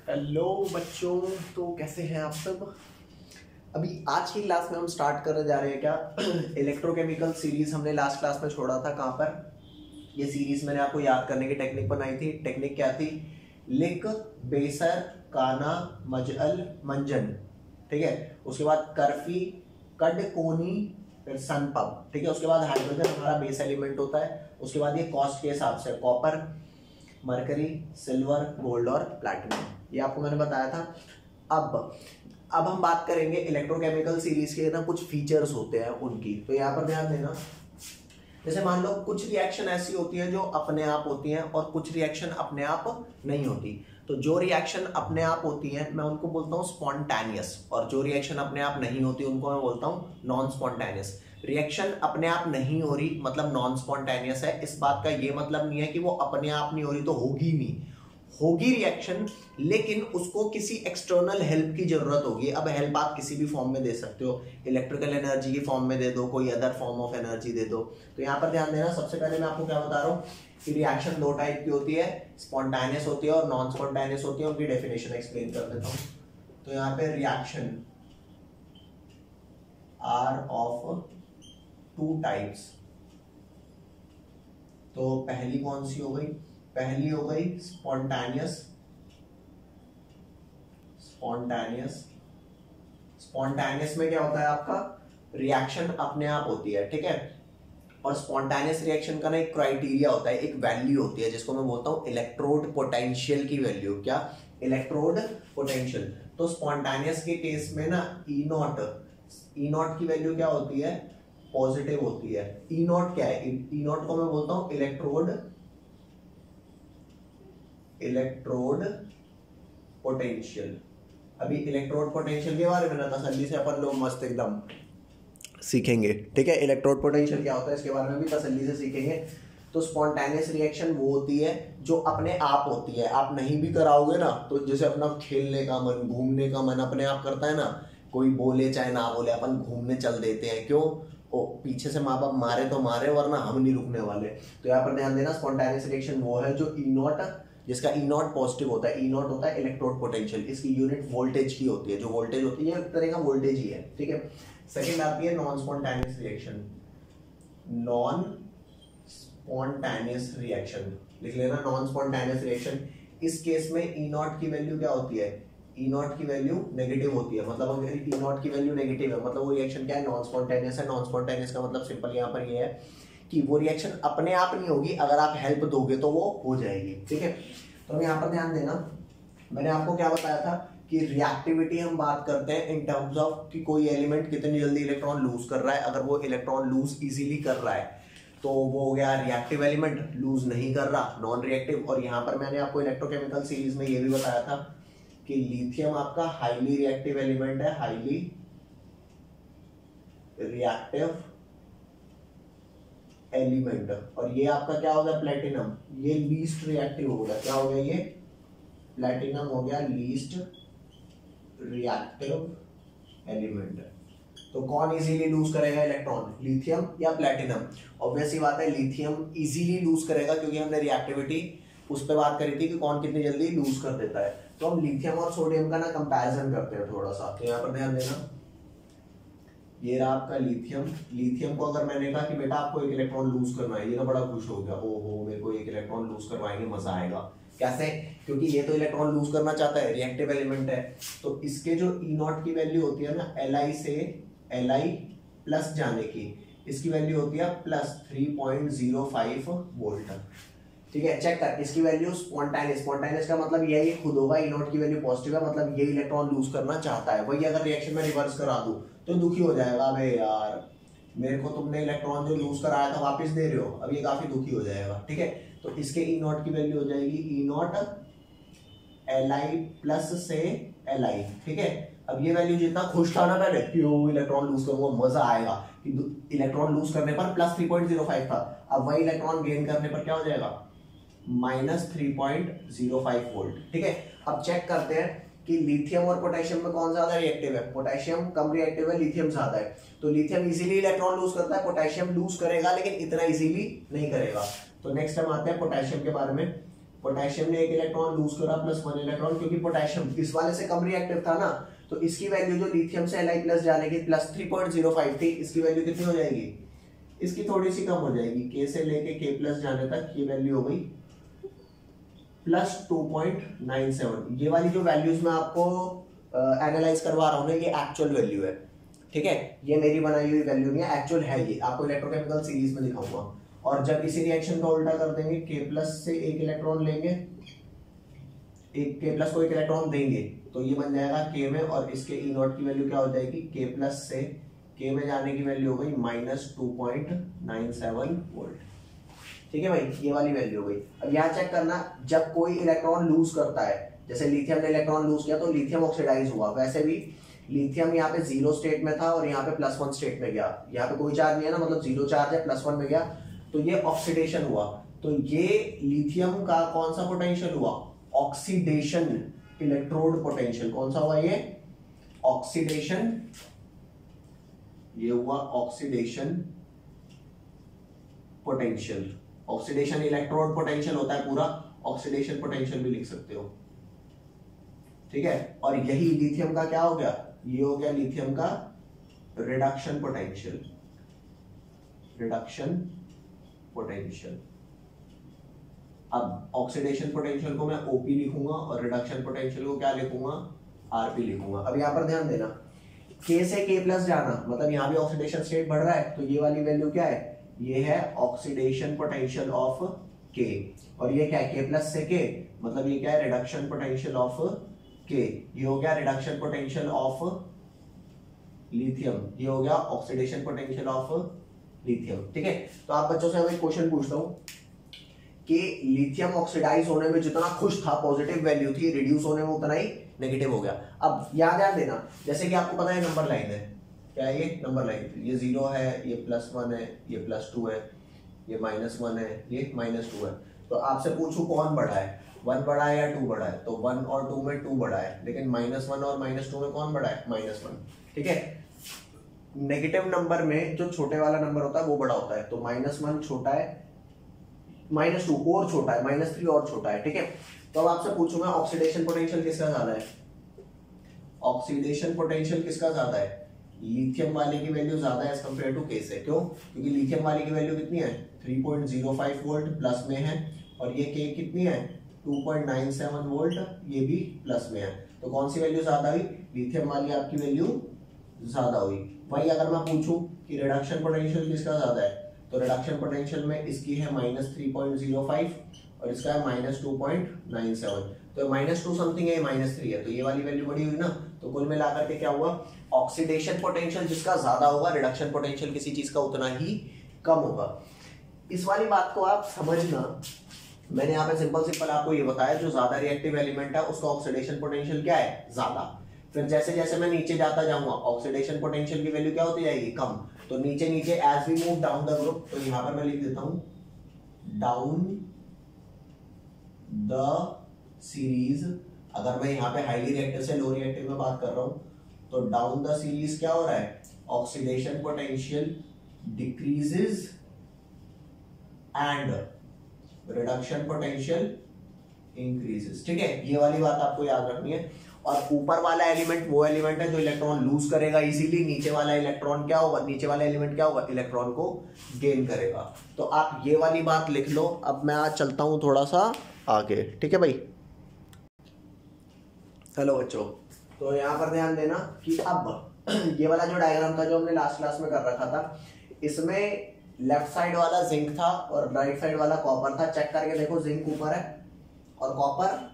Hello बच्चों, तो कैसे हैं आप सब। अभी आज की क्लास में हम स्टार्ट करने जा रहे हैं क्या इलेक्ट्रोकेमिकल सीरीज। हमने लास्ट क्लास में छोड़ा था कहाँ पर। ये सीरीज मैंने आपको याद करने की टेक्निक बनाई थी। टेक्निक क्या थी? लिक, बेसर, काना, मजअल, मंजन। ठीक है। उसके बाद कर्फी, कड, कोनी, फिर सनपब। ठीक है। उसके बाद हाइड्रोजन हमारा बेस एलिमेंट होता है। उसके बाद ये कॉस्ट के हिसाब से कॉपर, मरकरी, सिल्वर, गोल्ड और प्लैटिनम, ये आपको मैंने बताया था। अब हम बात करेंगे इलेक्ट्रोकेमिकल सीरीज के ना कुछ फीचर्स होते हैं उनकी। तो यहाँ पर ध्यान देना, जैसे मान लो कुछ रिएक्शन ऐसी होती है जो अपने आप होती हैं और कुछ रिएक्शन अपने आप नहीं होती। तो जो रिएक्शन अपने आप होती हैं मैं उनको बोलता हूँ स्पॉन्टेनियस, और जो रिएक्शन अपने आप नहीं होती उनको मैं बोलता हूँ नॉन स्पॉन्टेनियस। रिएक्शन अपने आप नहीं हो रही मतलब नॉन स्पॉन्टेनियस है। इस बात का ये मतलब नहीं है कि वो अपने आप नहीं हो रही तो होगी नहीं, होगी रिएक्शन, लेकिन उसको किसी एक्सटर्नल हेल्प की जरूरत होगी। अब हेल्प आप किसी भी फॉर्म में दे सकते हो, इलेक्ट्रिकल एनर्जी की फॉर्म में दे दो, कोई अदर फॉर्म ऑफ एनर्जी दे दो। तो यहाँ पर ध्यान देना, सबसे पहले मैं आपको क्या बता रहा हूँ कि रिएक्शन दो टाइप की होती है, स्पॉन्टेनियस होती है और नॉन स्पॉन्टेनियस होती है। उनकी डेफिनेशन एक्सप्लेन कर देता हूँ। तो यहाँ पे reaction are of two types. तो पहली कौन सी हो गई? पहली हो गई स्पॉन्टेनियस। स्पॉन्टेनियस में क्या होता है आपका, रिएक्शन अपने आप होती है। ठीक है। और स्पॉन्टेनियस रिएक्शन का ना एक क्राइटेरिया होता है, एक वैल्यू होती है जिसको मैं बोलता हूँ इलेक्ट्रोड पोटेंशियल की वैल्यू। क्या? Electrode potential. तो स्पॉन्टेनियस के केस में ना ई नॉट की वैल्यू क्या होती है? पॉजिटिव होती है। ई नॉट क्या है? ई नॉट को मैं बोलता हूँ इलेक्ट्रोड पोटेंशियल। अभी इलेक्ट्रोड पोटेंशियल के बारे में ना तसल्ली से अपन लोग मस्त एकदम सीखेंगे। ठीक है। इलेक्ट्रोड पोटेंशियल क्या होता है इसके बारे में भी तसल्ली से सीखेंगे। तो स्पॉन्टेनियस रिएक्शन वो होती है जो अपने आप होती है, आप नहीं भी कराओगे ना। तो जैसे अपना खेलने का मन, घूमने का मन अपने आप करता है ना, कोई बोले चाहे ना बोले अपन घूमने चल देते हैं। क्यों? ओ पीछे से माँ बाप मारे तो मारे, वरना हम नहीं रुकने वाले। तो यहाँ पर ध्यान देना, स्पॉन्टेनियस रिएक्शन वो है जो ई नॉट, जिसका ई नॉट पॉजिटिव होता है। ई नॉट होता है इलेक्ट्रोड पोटेंशियल। इसकी यूनिट वोल्टेज की होती है। जो वोल्टेज होती है एक तरह का वोल्टेज ही है। ठीक है। सेकंड आती है non spontaneous reaction. Non spontaneous reaction लिख लेना, नॉन स्पॉन्टेनियस रिएक्शन। इस केस में ई नॉट की वैल्यू क्या होती है? ई नॉट की वैल्यू नेगेटिव होती है। मतलब अगर ई नॉट की वैल्यू नेगेटिव है मतलब वो रिएक्शन क्या है? नॉन स्पॉन्टेनियस है। नॉन स्पॉन्टेनियस का मतलब सिंपल यहाँ पर ये है कि वो रिएक्शन अपने आप नहीं होगी, अगर आप हेल्प दोगे तो वो हो जाएगी। ठीक है। तो यहाँ पर ध्यान देना, मैंने आपको क्या बताया था कि रिएक्टिविटी हम बात करते हैं इन टर्म्स ऑफ कि कोई एलिमेंट कितनी जल्दी इलेक्ट्रॉन लूज कर रहा है। अगर वो इलेक्ट्रॉन लूज इजीली कर रहा है तो वो हो गया रिएक्टिव एलिमेंट, लूज नहीं कर रहा नॉन रिएक्टिव। और यहाँ पर मैंने आपको इलेक्ट्रोकेमिकल सीरीज में ये भी बताया था कि लिथियम आपका हाईली रिएक्टिव एलिमेंट है, हाईली रिएक्टिव एलिमेंट। और ये आपका क्या हो गया? प्लेटिनम। ये लीस्ट रिएक्टिव हो गया। क्या हो गया? ये प्लेटिनम हो गया लीस्ट रिएक्टिव एलिमेंट। तो कौन इजीली लूज करेगा इलेक्ट्रॉन, लिथियम या प्लेटिनम? ऑब्वियस ही बात है लिथियम इजीली लूज करेगा, क्योंकि हमने रिएक्टिविटी उस पर बात करी थी कि कौन कितनी जल्दी लूज कर देता है। तो हम लिथियम और सोडियम का ना कंपैरिजन करते हैं थोड़ा सा। तो यहाँ पर ध्यान देना, ये रहा आपका लिथियम। लिथियम को अगर मैंने कहा कि बेटा आपको एक इलेक्ट्रॉन लूज करना है, ये ना बड़ा खुश हो गया, ओहो मेरे को एक इलेक्ट्रॉन लूज करवाएंगे, मजा आएगा। कैसे? क्योंकि ये तो इलेक्ट्रॉन लूज करना चाहता है, रिएक्टिव एलिमेंट है। तो इसके जो ई नॉट की वैल्यू होती है ना, Li से Li प्लस जाने की, इसकी वैल्यू होती है प्लस 3.05 वोल्ट। ठीक है। चेक कर, इसकी वैल्यू स्पॉन्टेनियस का मतलब यही खुद होगा। ई नॉट की वैल्यू पॉजिटिव है मतलब ये इलेक्ट्रॉन लूज करना चाहता है। वही अगर रिएक्शन में रिवर्स करा दूं तो दुखी हो जाएगा, अबे यार मेरे को तुमने इलेक्ट्रॉन जो लूज कराया था वापस दे रहे हो, अब ये काफी दुखी हो जाएगा। ठीक है। तो इसके ई नॉट की वैल्यू हो जाएगी ई नॉट Li प्लस से Li। ठीक है। अब ये वैल्यू जितना खुश था ना पहले, क्यों इलेक्ट्रॉन लूज करूंगा मजा आएगा, कि इलेक्ट्रॉन लूज करने पर प्लस 3.05 था, अब वही इलेक्ट्रॉन गेन करने पर क्या हो जाएगा? Minus 3.05 volt. ठीक है। अब चेक करते हैं कि लिथियम और पोटेशियम में कौन ज्यादा रिएक्टिव है। पोटेशियम कम रिएक्टिव है, लिथियम ज्यादा है। तो लिथियम इजीली इलेक्ट्रॉन लूज करता है, पोटेशियम लूज करेगा लेकिन इतना इजीली नहीं करेगा। तो नेक्स्ट हम आते हैं पोटेशियम के बारे में। पोटेशियम ने एक इलेक्ट्रॉन लूज करा +1 इलेक्ट्रॉन, क्योंकि पोटेशियम इस वाले से कम रिएक्टिव था ना, तो इसकी वैल्यू जो लिथियम से Li+ जाने की +3.05 थी, इसकी वैल्यू कितनी हो जाएगी, इसकी थोड़ी सी कम हो जाएगी, K से लेके K+ जाने तक ये वैल्यू हो गई +2.97। ये वाली जो वैल्यूज मैं आपको एनालाइज करवा रहा हूँ ना, ये एक्चुअल वैल्यू है, ठीक है, ये मेरी बनाई हुई वैल्यू नहीं है, एक्चुअल है, ये आपको इलेक्ट्रोकेमिकल सीरीज में दिखाऊंगा। और जब इसी रिएक्शन का उल्टा कर देंगे, K+ से एक इलेक्ट्रॉन लेंगे, एक K+ को एक इलेक्ट्रॉन देंगे, तो ये बन जाएगा K में, और इसके E0 की वैल्यू क्या हो जाएगी, K+ से K में जाने की वैल्यू हो गई -2.97 वोल्ट। ठीक है भाई, ये वाली वैल्यू हो गई। अब यहाँ चेक करना, जब कोई इलेक्ट्रॉन लूज करता है, जैसे लिथियम ने इलेक्ट्रॉन लूज किया तो लिथियम ऑक्सीडाइज हुआ, वैसे भी लिथियम यहाँ पे 0 स्टेट में था और यहाँ पे +1 स्टेट में गया, यहाँ पे कोई चार्ज नहीं है ना, मतलब 0 चार्ज है, +1 में गया, तो ये ऑक्सीडेशन हुआ। तो ये लिथियम का कौन सा पोटेंशियल हुआ, ऑक्सीडेशन इलेक्ट्रोड पोटेंशियल। कौन सा हुआ ये, ऑक्सीडेशन, ये हुआ oxidation potential. Oxidation electrode potential होता है पूरा, ऑक्सीडेशन पोटेंशियल भी लिख सकते हो, ठीक है। और यही लिथियम का क्या हो गया, ये हो गया लिथियम का रिडक्शन पोटेंशियल, रिडक्शन पोटेंशियल। अब ऑक्सीडेशन पोटेंशियल को मैं ओपी लिखूंगा और रिडक्शन पोटेंशियल को क्या लिखूंगा, आरपी लिखूंगा। अब यहां पर ध्यान देना, K से K+ जाना, मतलब यहां भी ऑक्सीडेशन स्टेट बढ़ रहा है, तो ये वाली वैल्यू क्या है, ये है ऑक्सीडेशन पोटेंशियल ऑफ K, और ये क्या है, K+ से K, मतलब ये क्या है, रिडक्शन पोटेंशियल ऑफ K। ये हो गया रिडक्शन पोटेंशियल ऑफ लिथियम, ये हो गया ऑक्सीडेशन पोटेंशियल ऑफ लिथियम, ठीक है। तो आप बच्चों से मैं एक क्वेश्चन पूछता हूं कि लिथियम ऑक्सीडाइज होने में जितना खुश था, पॉजिटिव वैल्यू थी, रिड्यूस होने में उतना ही नेगेटिव हो गया। अब याद देना, जैसे कि आपको पता है नंबर लाइन है, क्या है ये नंबर लाइन, ये 0 है, ये +1 है, ये +2 है, ये -1 है, ये -2 है। तो आपसे पूछूं कौन बड़ा है, 1 बड़ा है या 2 बड़ा है, तो 1 और 2 में 2 बड़ा है, लेकिन -1 और -2 में कौन बड़ा है, -1, ठीक है। नेगेटिव नंबर में जो छोटे वाला नंबर होता है वो बड़ा होता है, तो -1 छोटा है, -2 और छोटा है, -3 और छोटा है, ठीक है। तो अब आपसे पूछूं मैं, ऑक्सीडेशन पोटेंशियल किसका ज्यादा है, ऑक्सीडेशन पोटेंशियल किसका ज्यादा है, लिथियम वाले की वैल्यू ज्यादा है एज कंपेयर टू K से। क्यों, क्योंकि लिथियम वाले की वैल्यू कितनी है, 3.05 वोल्ट प्लस में है, और ये K कितनी है, 2.97 वोल्ट, ये भी प्लस में है। तो कौन सी वैल्यू ज्यादा हुई, लिथियम वाली आपकी वैल्यू ज्यादा हुई। वही अगर मैं पूछूं कि रिडक्शन पोटेंशियल किसका ज्यादा है, तो रिडक्शन पोटेंशियल में इसकी है -3.05 और इसका है -2.97, तो -2 समथिंग है, -3 है, तो ये वाली वैल्यू बड़ी हुई ना। तो कुल मिलाकर के क्या हुआ, ऑक्सीडेशन पोटेंशियल जिसका ज्यादा होगा, रिडक्शन पोटेंशियल किसी चीज का उतना ही कम होगा। इस वाली बात को आप समझना, मैंने यहाँ पे सिंपल आपको ये बताया, जो ज्यादा रिएक्टिव एलिमेंट है उसका ऑक्सीडेशन पोटेंशियल क्या है, ज्यादा। फिर जैसे जैसे मैं नीचे जाता जाऊंगा, ऑक्सीडेशन पोटेंशियल की वैल्यू क्या होती जाएगी, कम। तो नीचे नीचे as we move down the group, तो यहां पर मैं लिख देता हूं डाउन द सीरीज। अगर मैं यहाँ पे हाईली रिएक्टिव से लो रिएक्टिव में बात कर रहा हूं, तो डाउन द सीरीज क्या हो रहा है, oxidation potential decreases and reduction potential increases, ठीक है। ये वाली बात आपको याद रखनी है। और ऊपर वाला एलिमेंट वो एलिमेंट है जो इलेक्ट्रॉन लूज करेगा इजीली, नीचे वाला इलेक्ट्रॉन क्या होगा, नीचे वाला एलिमेंट क्या होगा, इलेक्ट्रॉन को गेन करेगा। तो आप ये वाली बात लिख लो। अब मैं आज चलता हूं थोड़ा सा आगे, ठीक है भाई। हेलो बच्चों, तो यहाँ पर ध्यान देना कि अब ये वाला जो डायग्राम था जो हमने लास्ट क्लास में कर रखा था, इसमें लेफ्ट साइड वाला जिंक था और राइट साइड वाला कॉपर था। चेक करके देखो, जिंक ऊपर है और कॉपर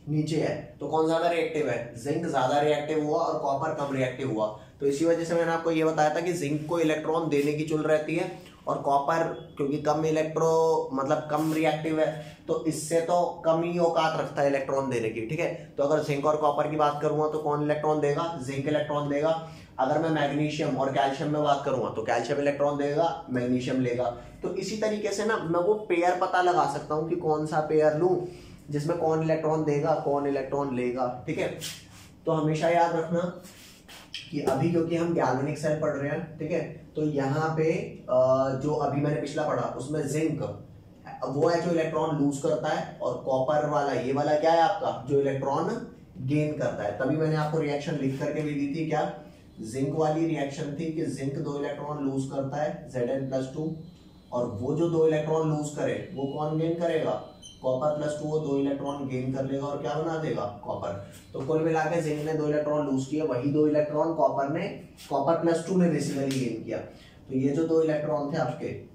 नीचे है, तो कौन ज्यादा रिएक्टिव है, जिंक ज्यादा रिएक्टिव हुआ और कॉपर कम रिएक्टिव हुआ। तो इसी वजह से मैंने आपको ये बताया था कि जिंक को इलेक्ट्रॉन देने की चुल रहती है, और कॉपर क्योंकि कम मतलब कम रिएक्टिव है, तो इससे तो कम ही औकात रखता है इलेक्ट्रॉन देने की, ठीक है। तो अगर जिंक और कॉपर की बात करूंगा तो कौन इलेक्ट्रॉन देगा, जिंक इलेक्ट्रॉन देगा। अगर मैं मैग्नीशियम और कैल्शियम में बात करूंगा तो कैल्शियम इलेक्ट्रॉन देगा, मैग्नीशियम लेगा। तो इसी तरीके से ना मैं वो पेयर पता लगा सकता हूं कि कौन सा पेयर लूं जिसमें कौन इलेक्ट्रॉन देगा, कौन इलेक्ट्रॉन लेगा, ठीक है। तो हमेशा याद रखना कि अभी क्योंकि हम गैल्वेनिक सेल पढ़ रहे हैं, ठीक है, तो यहाँ पे जो अभी मैंने पिछला पढ़ा उसमें जिंक अब वो है जो इलेक्ट्रॉन लूज करता है, और कॉपर वाला ये वाला क्या है आपका, जो इलेक्ट्रॉन गेन करता है। तभी मैंने आपको रिएक्शन लिख करके भी दी थी, क्या जिंक वाली रिएक्शन थी कि जिंक 2 इलेक्ट्रॉन लूज करता है Zn+2, और वो जो 2 इलेक्ट्रॉन लूज करे वो कौन गेन करेगा, कॉपर +2, वो 2 इलेक्ट्रॉन गेन कर लेगा और क्या बना देगा, कॉपर। तो कुल मिला के जिंक ने 2 इलेक्ट्रॉन लूज किया, वही 2 इलेक्ट्रॉन कॉपर +2 ने बेसिकली गेन किया। तो ये जो 2 इलेक्ट्रॉन थे आपके,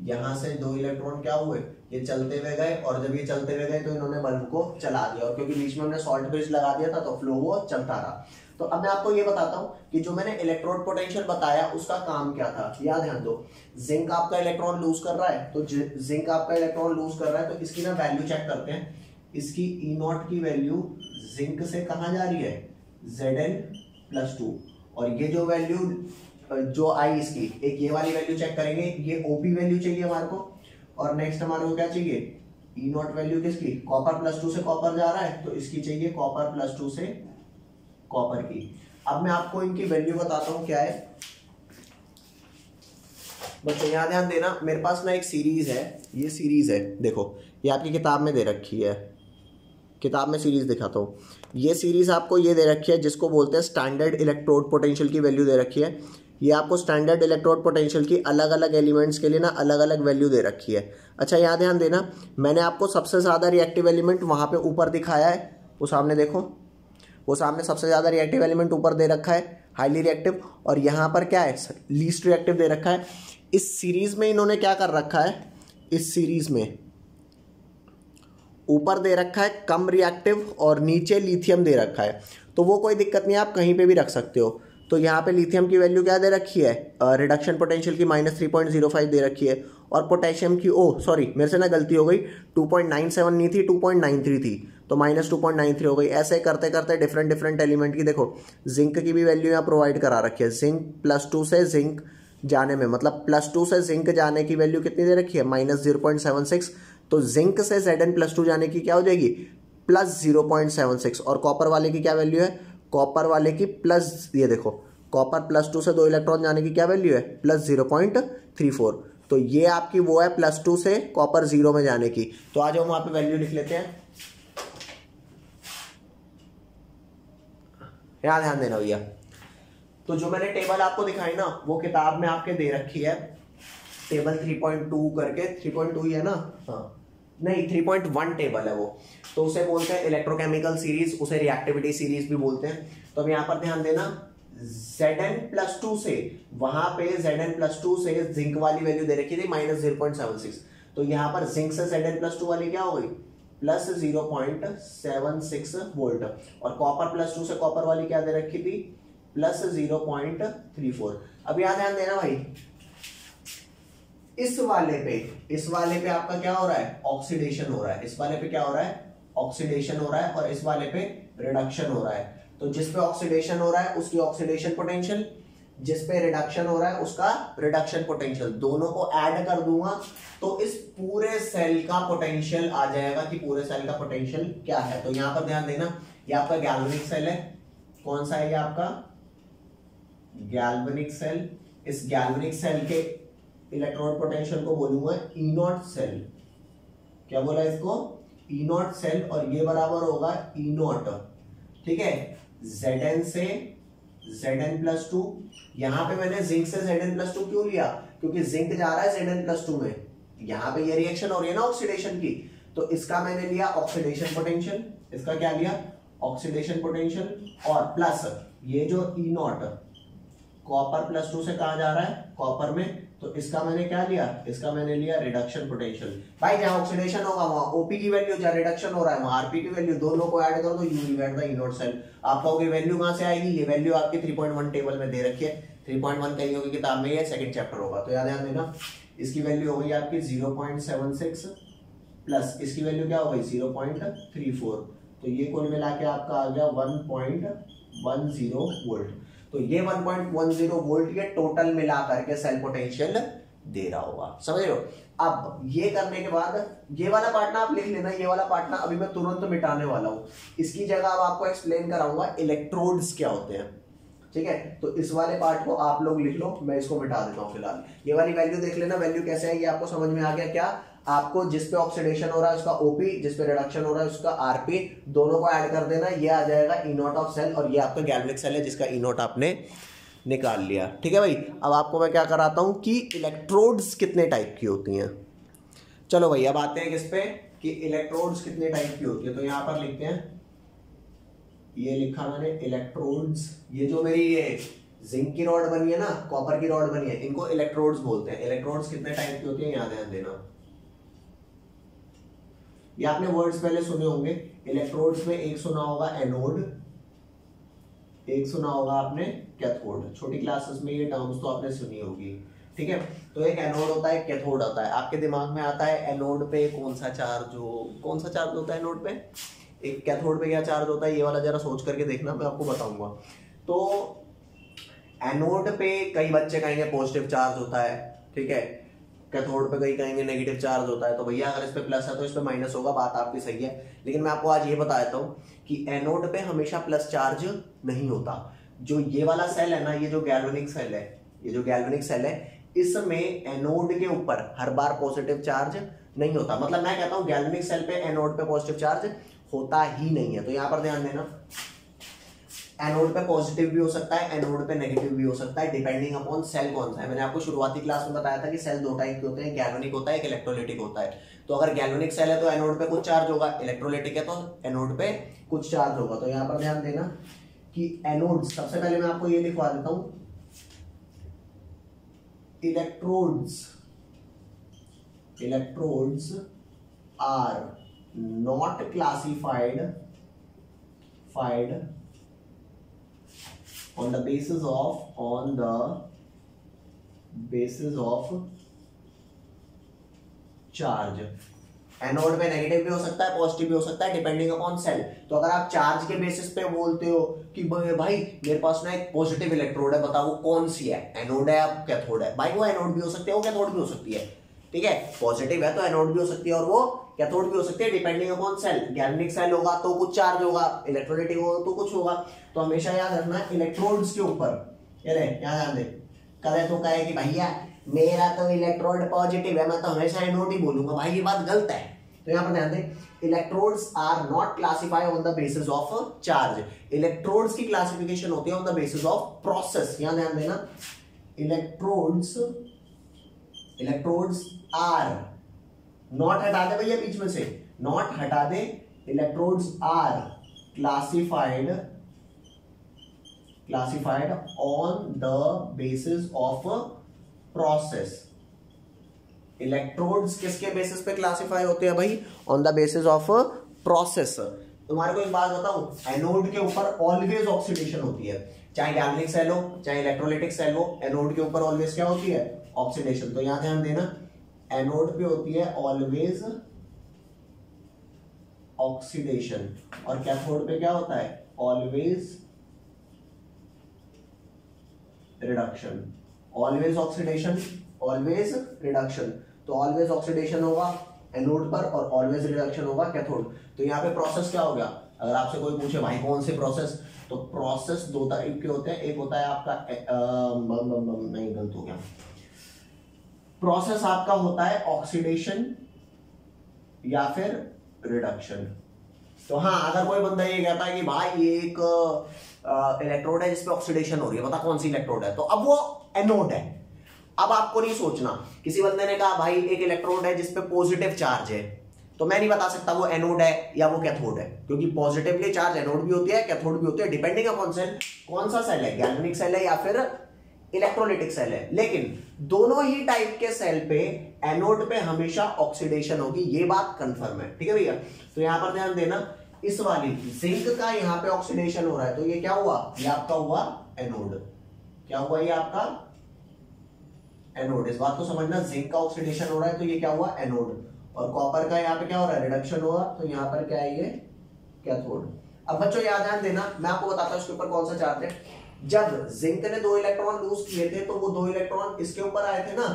यहाँ से 2 इलेक्ट्रॉन क्या हुए, ये चलते हुए गए, और जब ये चलते हुए गए तो इन्होंने बल्ब को चला दिया, और क्योंकि बीच में हमने सॉल्ट ब्रिज लगा दिया था तो फ्लो वो चलता रहा। तो अब मैं आपको ये बताता हूँ कि जो मैंने इलेक्ट्रोड पोटेंशियल बताया उसका काम क्या था। याद ध्यान दो, जिंक आपका इलेक्ट्रॉन लूज कर रहा है, तो जिंक आपका इलेक्ट्रॉन लूज कर रहा है, तो इसकी ना वैल्यू चेक करते हैं। इसकी E0 की वैल्यू जिंक से कहाँ जा रही है, Zn+2, और ये जो वैल्यू जो आई इसकी, एक ये वाली वैल्यू चेक करेंगे, ये ओपी वैल्यू चाहिए हमारे को, और नेक्स्ट हमारे को क्या चाहिए, E0 वैल्यू किसकी, कॉपर +2 से कॉपर जा रहा है, तो इसकी चाहिए कॉपर +2 से कॉपर की। अब मैं आपको इनकी वैल्यू बताता हूं क्या है। बच्चों यहाँ ध्यान देना, मेरे पास ना एक सीरीज है, ये सीरीज है, देखो ये आपकी किताब में दे रखी है, किताब में सीरीज दिखाता हूँ। ये सीरीज आपको ये दे रखी है जिसको बोलते हैं स्टैंडर्ड इलेक्ट्रोड पोटेंशियल की वैल्यू दे रखी है। ये आपको स्टैंडर्ड इलेक्ट्रोड पोटेंशियल की अलग अलग एलिमेंट्स के लिए ना अलग अलग वैल्यू दे रखी है। अच्छा यहाँ ध्यान देना, मैंने आपको सबसे ज़्यादा रिएक्टिव एलिमेंट वहाँ पे ऊपर दिखाया है, वो सामने देखो, वो सामने सबसे ज़्यादा रिएक्टिव एलिमेंट ऊपर दे रखा है, हाईली रिएक्टिव, और यहाँ पर क्या है, लीस्ट रिएक्टिव दे रखा है। इस सीरीज में इन्होंने क्या कर रखा है, इस सीरीज में ऊपर दे रखा है कम रिएक्टिव और नीचे लिथियम दे रखा है, तो वो कोई दिक्कत नहीं है, आप कहीं पे भी रख सकते हो। तो यहाँ पे लिथियम की वैल्यू क्या दे रखी है, रिडक्शन पोटेंशियल की -3.05 दे रखी है, और पोटेशियम की, सॉरी मेरे से ना गलती हो गई, 2.97 नहीं थी, 2.93 थी, तो -2.93 हो गई। ऐसे करते करते डिफरेंट एलिमेंट की देखो, जिंक की भी वैल्यू यहाँ प्रोवाइड करा रखी है। जिंक +2 से जिंक जाने में, मतलब +2 से जिंक जाने की वैल्यू कितनी दे रखी है, -0.76, तो जिंक से Zn+2 जाने की क्या हो जाएगी, +0.76, और कॉपर वाले की क्या वैल्यू है, कॉपर वाले की प्लस, ये देखो कॉपर +2 से 2 इलेक्ट्रॉन जाने की क्या वैल्यू है, +0.34, तो ये आपकी वो है +2 से कॉपर 0 में जाने की। तो आज हम वहां पे वैल्यू लिख लेते हैं, यहाँ ध्यान देना भैया। तो जो मैंने टेबल आपको दिखाई ना, वो किताब में आपके दे रखी है, टेबल 3.2 करके, 3.2 ही है ना, हाँ नहीं 3.1 टेबल है वो, तो उसे बोलते हैं इलेक्ट्रोकेमिकल सीरीज, उसे रिएक्टिविटी सीरीज भी बोलते हैं। तो अब यहाँ पर ध्यान देना, Zn+2 से, वहां पे Zn+2 से जिंक वाली वैल्यू दे रखी थी -0.76, तो यहाँ पर जिंक से Zn+2 वाली क्या हो गई, +0.76 वोल्ट, और कॉपर +2 से कॉपर वाली क्या दे रखी थी, +0.34। अब यहाँ ध्यान देना भाई, इस वाले पे आपका क्या हो रहा है, ऑक्सीडेशन हो रहा है, इस वाले पे क्या हो रहा है, ऑक्सीडेशन हो रहा है, और इस वाले पे रिडक्शन हो रहा है। तो जिस पे ऑक्सीडेशन हो रहा है उसकी ऑक्सीडेशन पोटेंशियल, जिस पे रिडक्शन हो रहा है उसका रिडक्शन पोटेंशियल, दोनों को ऐड कर दूंगा तो इस पूरे सेल का पोटेंशियल आ जाएगा कि पूरे सेल का पोटेंशियल क्या है। तो यहां पर ध्यान देना, ये आपका गैल्वेनिक सेल है, कौन सा है ये आपका, गैल्वेनिक सेल। इस गैल्वेनिक सेल के इलेक्ट्रॉन पोटेंशियल को बोलूंगा E0 सेल, क्या बोला इसको, E0 सेल, और ये बराबर होगा E0, ठीक है, Zn से Zn+2। यहां पे मैंने जिंक से Zn+2 क्यों लिया, क्योंकि जिंक जा रहा है Zn+2 में, यहां पे ये रिएक्शन हो रही है ना ऑक्सीडेशन की, तो इसका मैंने लिया ऑक्सीडेशन पोटेंशियल, इसका क्या लिया, ऑक्सीडेशन पोटेंशियल, और प्लस ये जो E0 कॉपर +2 से कहा जा रहा है, कॉपर में, तो इसका मैंने क्या लिया, इसका मैंने लिया रिडक्शन पोटेंशियल। भाई जहां ऑक्सीडेशन होगा वहां ओपी की वैल्यू, जहां रिडक्शन हो रहा है वहां आरपी की वैल्यू, दोनों को ऐड करो तो you will get the E0 cell. आप कहोगे वैल्यू कहां से आएगी, ये वैल्यू आपकी 3.1 टेबल में दे रखी है, 3.1 कहीं होगी किताब में, ये सेकंड चैप्टर होगा, तो याद ध्यान देना, इसकी वैल्यू हो गई आपकी 0.76 प्लस इसकी वैल्यू क्या हो गई 0.34, तो ये कुल मिला के आपका आ गया 1.10 वोल्ट। तो ये 1.10 वोल्ट ये टोटल मिला करके सेल पोटेंशियल दे रहा होगा, समझ रहे हो। अब ये करने के बाद ये वाला पार्ट ना आप लिख लेना, ये वाला पार्ट ना अभी मैं तुरंत मिटाने वाला हूं, इसकी जगह अब आपको एक्सप्लेन कराऊंगा इलेक्ट्रोड्स क्या होते हैं, ठीक है। तो इस वाले पार्ट को आप लोग लिख लो, मैं इसको मिटा देता हूं फिलहाल। ये वाली वैल्यू देख लेना, वैल्यू कैसे है ये आपको समझ में आ गया क्या, आपको जिस पे ऑक्सीडेशन हो रहा है उसका ओपी, जिस पे रिडक्शन हो रहा है उसका आरपी, दोनों को ऐड कर देना, ये आ जाएगा ई नॉट ऑफ सेल, और ये आपका गैल्वेनिक सेल है जिसका ई नॉट आपने निकाल लिया। ठीक है भाई, अब आपको मैं क्या कराता हूं कि इलेक्ट्रोड्स कितने टाइप की होती हैं। चलो भाई अब आते हैं किस पे कि इलेक्ट्रोड्स कितने टाइप की होती है। तो यहां पर लिखते हैं, ये लिखा मैंने इलेक्ट्रोड्स, ये जो मेरी ये जिंक की रॉड बनी है ना, कॉपर की रॉड बनी है, इनको इलेक्ट्रोड्स बोलते हैं। इलेक्ट्रोड्स कितने टाइप की होती है यहां ध्यान देना। ये आपने वर्ड्स पहले सुने होंगे, इलेक्ट्रोड्स में एक सुना होगा एनोड, एक सुना होगा आपने कैथोड। छोटी क्लासेस में ये टर्म्स तो आपने सुनी होगी। ठीक है, तो एक एनोड होता है, कैथोड होता है। आपके दिमाग में आता है एनोड पे कौन सा चार्ज होता है एनोड पे, एक कैथोड पे क्या चार्ज होता है, ये वाला जरा सोच करके देखना, मैं आपको बताऊंगा। तो एनोड पे कई बच्चे कहेंगे पॉजिटिव चार्ज होता है, ठीक है, कैथोड पे कई कहेंगे नेगेटिव चार्ज होता है। तो भैया अगर इस पे प्लस है तो इस पे माइनस होगा, बात आपकी सही है। लेकिन मैं आपको आज ये बता देता हूँ कि एनोड पे हमेशा प्लस चार्ज नहीं होता। जो ये वाला सेल है ना, ये जो गैल्वेनिक सेल है, इसमें एनोड के ऊपर हर बार पॉजिटिव चार्ज नहीं होता। मतलब मैं कहता हूं गैल्वेनिक सेल पे एनोड पे पॉजिटिव चार्ज होता ही नहीं है। तो यहां पर ध्यान देना, एनोड पे पॉजिटिव भी हो सकता है, एनोड पे नेगेटिव भी हो सकता है, डिपेंडिंग अपॉन सेल कौन सा है। मैंने आपको शुरुआती क्लास में बताया था कि सेल दो टाइप के होते हैं, गैल्वेनिक होता है, एक इलेक्ट्रोलाइटिक होता है। तो अगर गैल्वेनिक सेल है तो एनोड पे कुछ चार्ज होगा, इलेक्ट्रोलाइटिक है तो एनोड पे कुछ चार्ज होगा। तो यहां पर ध्यान देना कि एनोड, सबसे पहले मैं आपको ये लिखवा देता हूं, electrodes are not classified on the basis of charge. Anode में नेगेटिव भी हो सकता है, पॉजिटिव भी हो सकता है, डिपेंडिंग अपॉन सेल। तो अगर आप चार्ज के बेसिस पे बोलते हो कि भाई मेरे पास ना एक पॉजिटिव इलेक्ट्रोड है, बताओ वो कौन सी है, एनोड है या कैथोड है, भाई वो एनोड भी हो सकती है, वो कैथोड भी हो सकती है। ठीक है, पॉजिटिव है तो एनोड भी हो सकती है और वो कैथोड भी हो सकती है, depending upon cell. Galvanic cell होगा तो कुछ चार्ज होगा, इलेक्ट्रोलाइटिक होगा तो कुछ होगा। तो हमेशा याद रखना इलेक्ट्रोड्स के ऊपर, यहाँ ध्यान दे, कदे तो कहे कि भैया मेरा तो इलेक्ट्रोड पॉजिटिव है, मैं तो हमेशा एनोड ही बोलूंगा, भाई ये बात गलत है। तो यहाँ पर ध्यान दे, electrodes are not classified on the basis of charge. Electrodes की क्लासिफिकेशन होती है on the basis of process. यहाँ ध्यान देना, इलेक्ट्रोड्स आर, नॉट हटा दे भैया बीच में से, नॉट हटा दे, electrodes are classified on the basis of process. Electrodes किसके बेसिस पे क्लासिफाई होते हैं भाई, on the basis of process. तुम्हारे को एक बात बताऊं, एनोड के ऊपर ऑलवेज ऑक्सीडेशन होती है, चाहे गैल्वेनिक सेल हो चाहे इलेक्ट्रोलाइटिक सेल हो, एनोड के ऊपर ऑलवेज क्या होती है, ऑक्सीडेशन। तो यहां ध्यान देना, एनोड पे होती है ऑलवेज ऑक्सीडेशन, और कैथोड पे क्या होता है, always reduction. Always oxidation, always reduction. तो ऑलवेज ऑक्सीडेशन होगा एनोड पर और ऑलवेज रिडक्शन होगा कैथोड। तो यहाँ पे प्रोसेस क्या हो गया, अगर आपसे कोई पूछे भाई कौन से प्रोसेस, तो प्रोसेस दो टाइप के होते हैं। एक होता है आपका नहीं, गलत हो गया, प्रोसेस आपका होता है ऑक्सीडेशन या फिर रिडक्शन। तो हाँ, अगर कोई बंदा ये कहता है कि भाई ये एक इलेक्ट्रोड है जिसपे ऑक्सीडेशन हो रही है, बता कौन सी इलेक्ट्रोड है, तो अब वो एनोड है। अब आपको नहीं सोचना, किसी बंदे ने कहा भाई एक इलेक्ट्रोड है जिसपे पॉजिटिव चार्ज है, तो मैं नहीं बता सकता वो एनोड है या वो कैथोड है, क्योंकि पॉजिटिवली चार्ज एनोड भी होती है कैथोड भी होती है, डिपेंडिंग अपॉन सेल, कौन सा सेल है, गैल्वेनिक सेल है या फिर इलेक्ट्रोलाइटिक सेल है। लेकिन दोनों ही टाइप के सेल पे एनोड पे हमेशा ऑक्सीडेशन होगी, ये बात कंफर्म है। ठीक है भैया, तो यहां पर ध्यान देना, इस वाली जिंक का यहां पे ऑक्सीडेशन हो रहा है, तो ये क्या हुआ, ये आपका हुआ एनोड। क्या हुआ, ये आपका एनोड। इस बात को समझना, जिंक का ऑक्सीडेशन हो रहा है तो ये क्या हुआ, एनोड। और कॉपर का यहाँ पे क्या हो रहा है, रिडक्शन हुआ, तो यहाँ पर क्या है, ये कैथोड। अब बच्चों याद ध्यान देना, मैं आपको बताता हूं इसके ऊपर कौन सा चार्ज है। जब जिंक ने 2 इलेक्ट्रॉन लूज किए थे, तो वो 2 इलेक्ट्रॉन इसके ऊपर आए थे ना,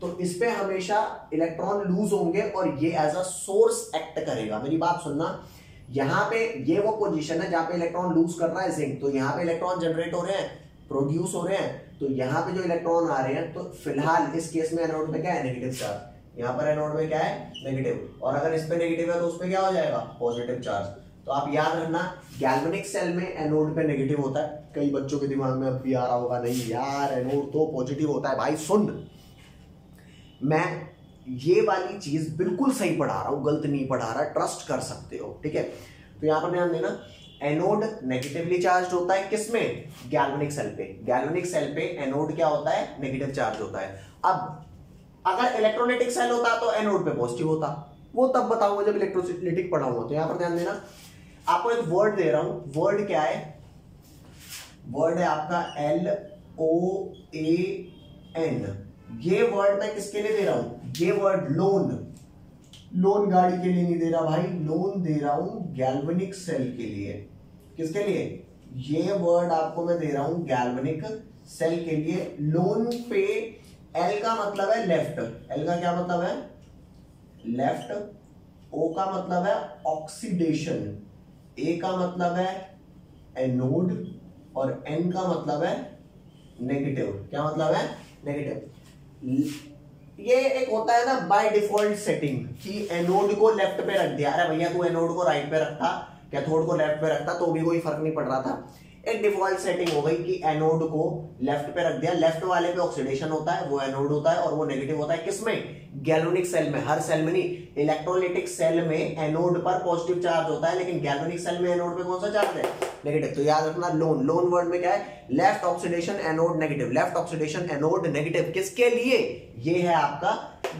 तो इस पे हमेशा इलेक्ट्रॉन लूज होंगे और ये एज अ सोर्स एक्ट करेगा। मेरी बात सुनना, यहाँ पे ये वो पोजीशन है जहां पे इलेक्ट्रॉन लूज कर रहा है जिंक, तो यहाँ पे इलेक्ट्रॉन जनरेट हो रहे हैं, प्रोड्यूस हो रहे हैं, तो यहाँ पे जो इलेक्ट्रॉन आ रहे हैं, तो फिलहाल इस केस में एनोड पे क्या है, नेगेटिव चार्ज। यहाँ पर एनोड में क्या है, नेगेटिव, और अगर इस पे नेगेटिव है तो उस पे क्या हो जाएगा, पॉजिटिव चार्ज। तो आप याद रखना गैल्वेनिक सेल में एनोड पे नेगेटिव होता है। कई बच्चों के दिमाग में अब भी आ रहा होगा, नहीं यार एनोड तो पॉजिटिव होता है। भाई सुन, मैं ये वाली चीज बिल्कुल सही पढ़ा रहा हूं, गलत नहीं पढ़ा रहा, ट्रस्ट कर सकते हो, ठीक है। तो यहां पर ध्यान देना, एनोड नेगेटिवली चार्ज होता है किसमें, गैल्वेनिक सेल पे। गैल्वेनिक सेल पे एनोड क्या होता है, नेगेटिव चार्ज होता है। अब अगर इलेक्ट्रोलाइटिक सेल होता तो एनोड पे पॉजिटिव होता, वो तब बताऊंगा जब इलेक्ट्रोलाइटिक पढ़ाऊंगा। तो यहां पर ध्यान देना, आपको एक वर्ड दे रहा हूं, वर्ड क्या है, वर्ड है आपका LOAN। ये वर्ड मैं किसके लिए दे रहा हूं, ये वर्ड लोन, लोन गाड़ी के लिए नहीं दे रहा भाई, लोन दे रहा हूं गैल्वेनिक सेल के लिए। किसके लिए, ये वर्ड आपको मैं दे रहा हूं गैल्वेनिक सेल के लिए। लोन पे एल का मतलब है लेफ्ट, एल का क्या मतलब है, लेफ्ट, ओ का मतलब है ऑक्सीडेशन, ए का मतलब है एनोड, और एन का मतलब है नेगेटिव। क्या मतलब है, नेगेटिव। ये एक होता है ना बाय डिफॉल्ट सेटिंग कि एनोड को लेफ्ट पे रख दिया। अरे भैया तू एनोड को राइट पे रखता, कैथोड को लेफ्ट पे रखता तो भी कोई फर्क नहीं पड़ रहा था। एक डिफॉल्ट सेटिंग हो गई कि एनोड को लेफ्ट पे रख दिया, लेफ्ट वाले पे ऑक्सीडेशन होता है, वो एनोड होता है, और वो नेगेटिव होता है किसमें, गैल्वेनिक सेल में। हर सेल में नहीं, इलेक्ट्रोलाइटिक सेल में एनोड पर पॉजिटिव चार्ज होता है, लेकिन गैल्वेनिक सेल में एनोड पे कौन सा चार्ज है, नेगेटिव। तो याद रखना लोन, लोन वर्ड में क्या है, left oxidation anode negative, left oxidation anode negative. किसके लिए, ये है आपका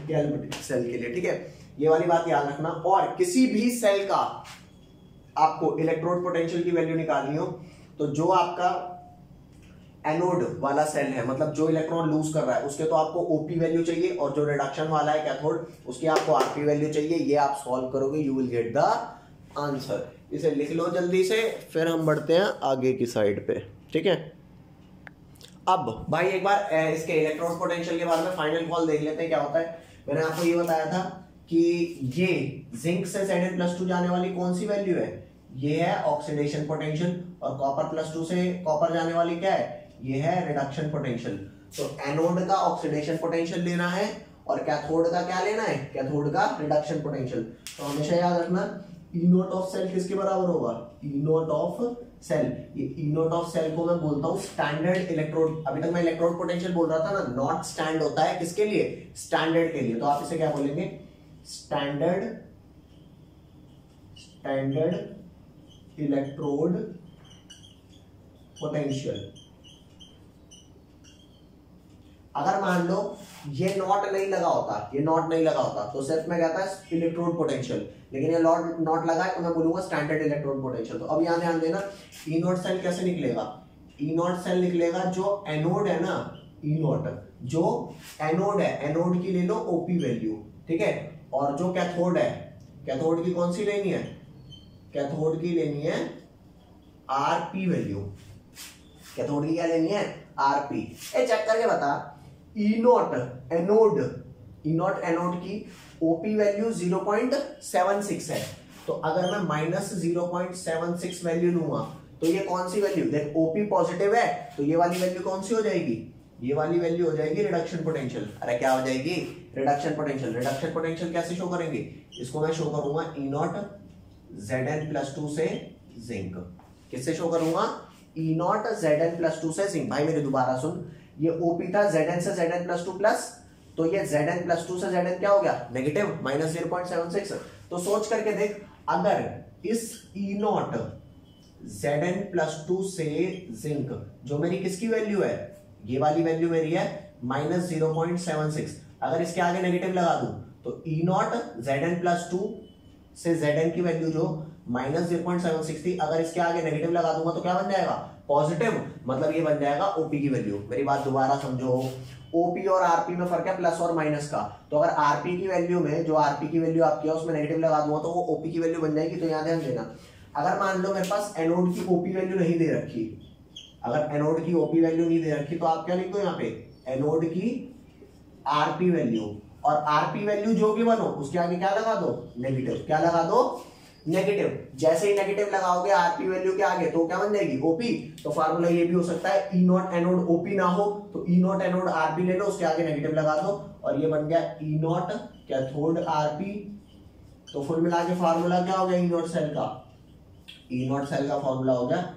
गैल्वेनिक सेल के लिए, ठीक है। ये वाली बात याद रखना। और किसी भी सेल का आपको इलेक्ट्रोड पोटेंशियल की वैल्यू निकालनी हो तो जो आपका एनोड वाला सेल है, मतलब जो इलेक्ट्रॉन लूज कर रहा है, उसके तो आपको ओपी वैल्यू चाहिए, और जो रिडक्शन वाला है कैथोड, उसकी आपको आरपी वैल्यू चाहिए। ये आप सॉल्व करोगे, you will get the answer. इसे लिख लो जल्दी से, फिर हम बढ़ते हैं आगे की साइड पे, ठीक है। अब भाई एक बार इसके इलेक्ट्रॉन पोटेंशियल के बारे में फाइनल कॉल देख लेते हैं क्या होता है। मैंने आपको ये बताया था कि ये जिंक से Zn+2 जाने वाली कौन सी वैल्यू है, ये है ऑक्सीडेशन पोटेंशियल, और कॉपर +2 से कॉपर जाने वाली क्या है, ये है रिडक्शन पोटेंशियल। तो एनोड का ऑक्सीडेशन पोटेंशियल लेना है और कैथोड का क्या लेना है, कैथोड का रिडक्शन पोटेंशियल। तो हमेशा याद रखना ई नॉट ऑफ सेल किसके बराबर होगा, ई नॉट ऑफ सेल। ये ई नॉट ऑफ सेल को मैं बोलता हूं स्टैंडर्ड इलेक्ट्रोड। अभी तक मैं इलेक्ट्रोड पोटेंशियल बोल रहा था ना, नॉट स्टैंड होता है किसके लिए, स्टैंडर्ड के लिए। तो आप इसे क्या बोलेंगे, स्टैंडर्ड इलेक्ट्रोड पोटेंशियल। अगर मान लो ये नॉट नहीं लगा होता, ये नॉट नहीं लगा होता तो सिर्फ मैं कहता है इलेक्ट्रोड पोटेंशियल, लेकिन ये नॉट लगा है तो मैं बोलूंगा स्टैंडर्ड इलेक्ट्रोड पोटेंशियल। तो अब यहां ध्यान देना, ई नॉट सेल कैसे निकलेगा, ई नॉट सेल निकलेगा जो एनोड है ना, ई नॉट जो एनोड है, एनोड की ले लो ओपी वैल्यू, ठीक है। और जो कैथोड है, कैथोड की कौन सी लेनी है, कैथोड की लेनी है आरपी वैल्यू। कैथोड की क्या लेनी है, आरपी। ए चेक करके बता, ई नॉट एनोड की ओपी वैल्यू 0.76 है। तो अगर मैं -0.76 वैल्यू लूंगा तो ये कौन सी वैल्यू, देख ओपी पॉजिटिव है तो ये वाली वैल्यू कौन सी हो जाएगी, ये वाली वैल्यू हो जाएगी रिडक्शन पोटेंशियल। अरे क्या हो जाएगी, रिडक्शन पोटेंशियल। रिडक्शन पोटेंशियल कैसे शो करेंगे, इसको मैं शो करूंगा ई नॉट Zn+2 से जिंक। किससे शो करूंगा, ई नॉट Zn+2 से जिंक। भाई मेरे दोबारा सुन, ये ओपी था Zn से Zn+2 प्लस, तो ये Zn+2 से Zn क्या हो गया, नेगेटिव -0.76। तो सोच करके देख, अगर इस ई नॉट Zn+2 से जिंक जो मेरी किसकी वैल्यू है, ये वाली वैल्यू मेरी है -0.76, अगर इसके आगे नेगेटिव लगा दूं तो ई नॉट Zn+2 से Zn की वैल्यू जो -0.76 थी, अगर इसके आगे नेगेटिव लगा दूंगा तो क्या बन जाएगा, पॉजिटिव। मतलब ये बन जाएगा ओपी की वैल्यू। मेरी बात दोबारा समझो, ओपी और आरपी में फर्क है प्लस और माइनस का। तो अगर आरपी की वैल्यू में, जो आरपी की वैल्यू आपकी है उसमें नेगेटिव लगा दूंगा तो वो ओपी की वैल्यू बन जाएगी। तो यहां ध्यान देना, अगर मान लो मेरे पास एनोड की ओपी वैल्यू नहीं दे रखी, अगर एनोड की ओपी वैल्यू नहीं दे रखी तो आप क्या लिखो यहाँ पे, एनोड की आरपी वैल्यू, और आरपी वैल्यू जो भी बनो उसके आगे क्या लगा दो, नेगेटिव। क्या लगा दो, नेगेटिव, जैसे ही नेगेटिव लगाओगे आरपी वैल्यू के आगे तो क्या बन जाएगी ओपी। तो फार्मूला ये भी हो सकता है ई नॉट एनोड ओपी ना हो तो ई नॉट एनोड आरपी ले लो, उसके आगे नेगेटिव लगा दो और ये बन गया ई नॉट कैथोड आरपी। तो फुल मिला के फार्मूला क्या हो गया ई नॉट सेल का, ई नॉट सेल का फार्मूला हो गया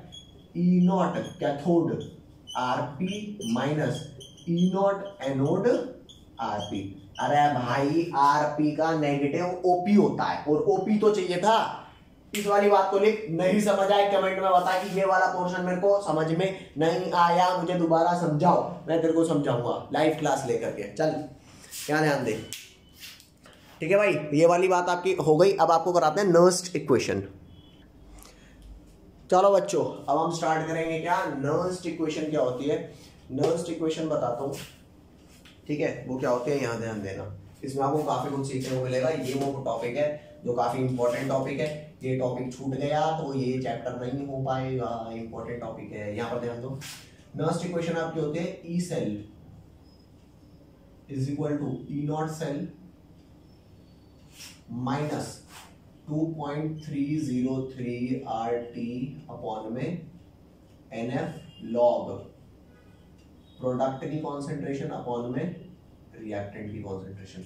E not cathode RP minus E not anode RP. अरे भाई आरपी का नेगेटिव ओपी होता है और ओपी तो चाहिए था। इस वाली बात को लिख, नहीं समझ आए कमेंट में बता कि ये वाला पोर्शन मेरे को समझ में नहीं आया, मुझे दोबारा समझाओ, मैं तेरे को समझाऊंगा लाइव क्लास लेकर के। चल क्या ध्यान दे, ठीक है भाई, ये वाली बात आपकी हो गई। अब आपको कराते हैं नर्स्ड इक्वेशन। चलो बच्चों अब हम स्टार्ट करेंगे क्या, नर्स्ड इक्वेशन क्या होती है। नर्स्ड इक्वेशन बताता हूँ, ठीक है, वो क्या होती है यहाँ ध्यान देना, इसमें आपको काफी कुछ सीखने को मिलेगा। ये वो टॉपिक है जो काफी इंपॉर्टेंट टॉपिक है, ये टॉपिक छूट गया तो ये चैप्टर नहीं हो पाएगा, इंपॉर्टेंट टॉपिक है, यहाँ पर ध्यान दो। नर्स्ड इक्वेशन आपकी होती है E cell is equal to E not cell minus 2.303 RT upon में NF लॉग प्रोडक्ट की कॉन्सेंट्रेशन अपॉन में रिएक्टेंट की कॉन्सेंट्रेशन।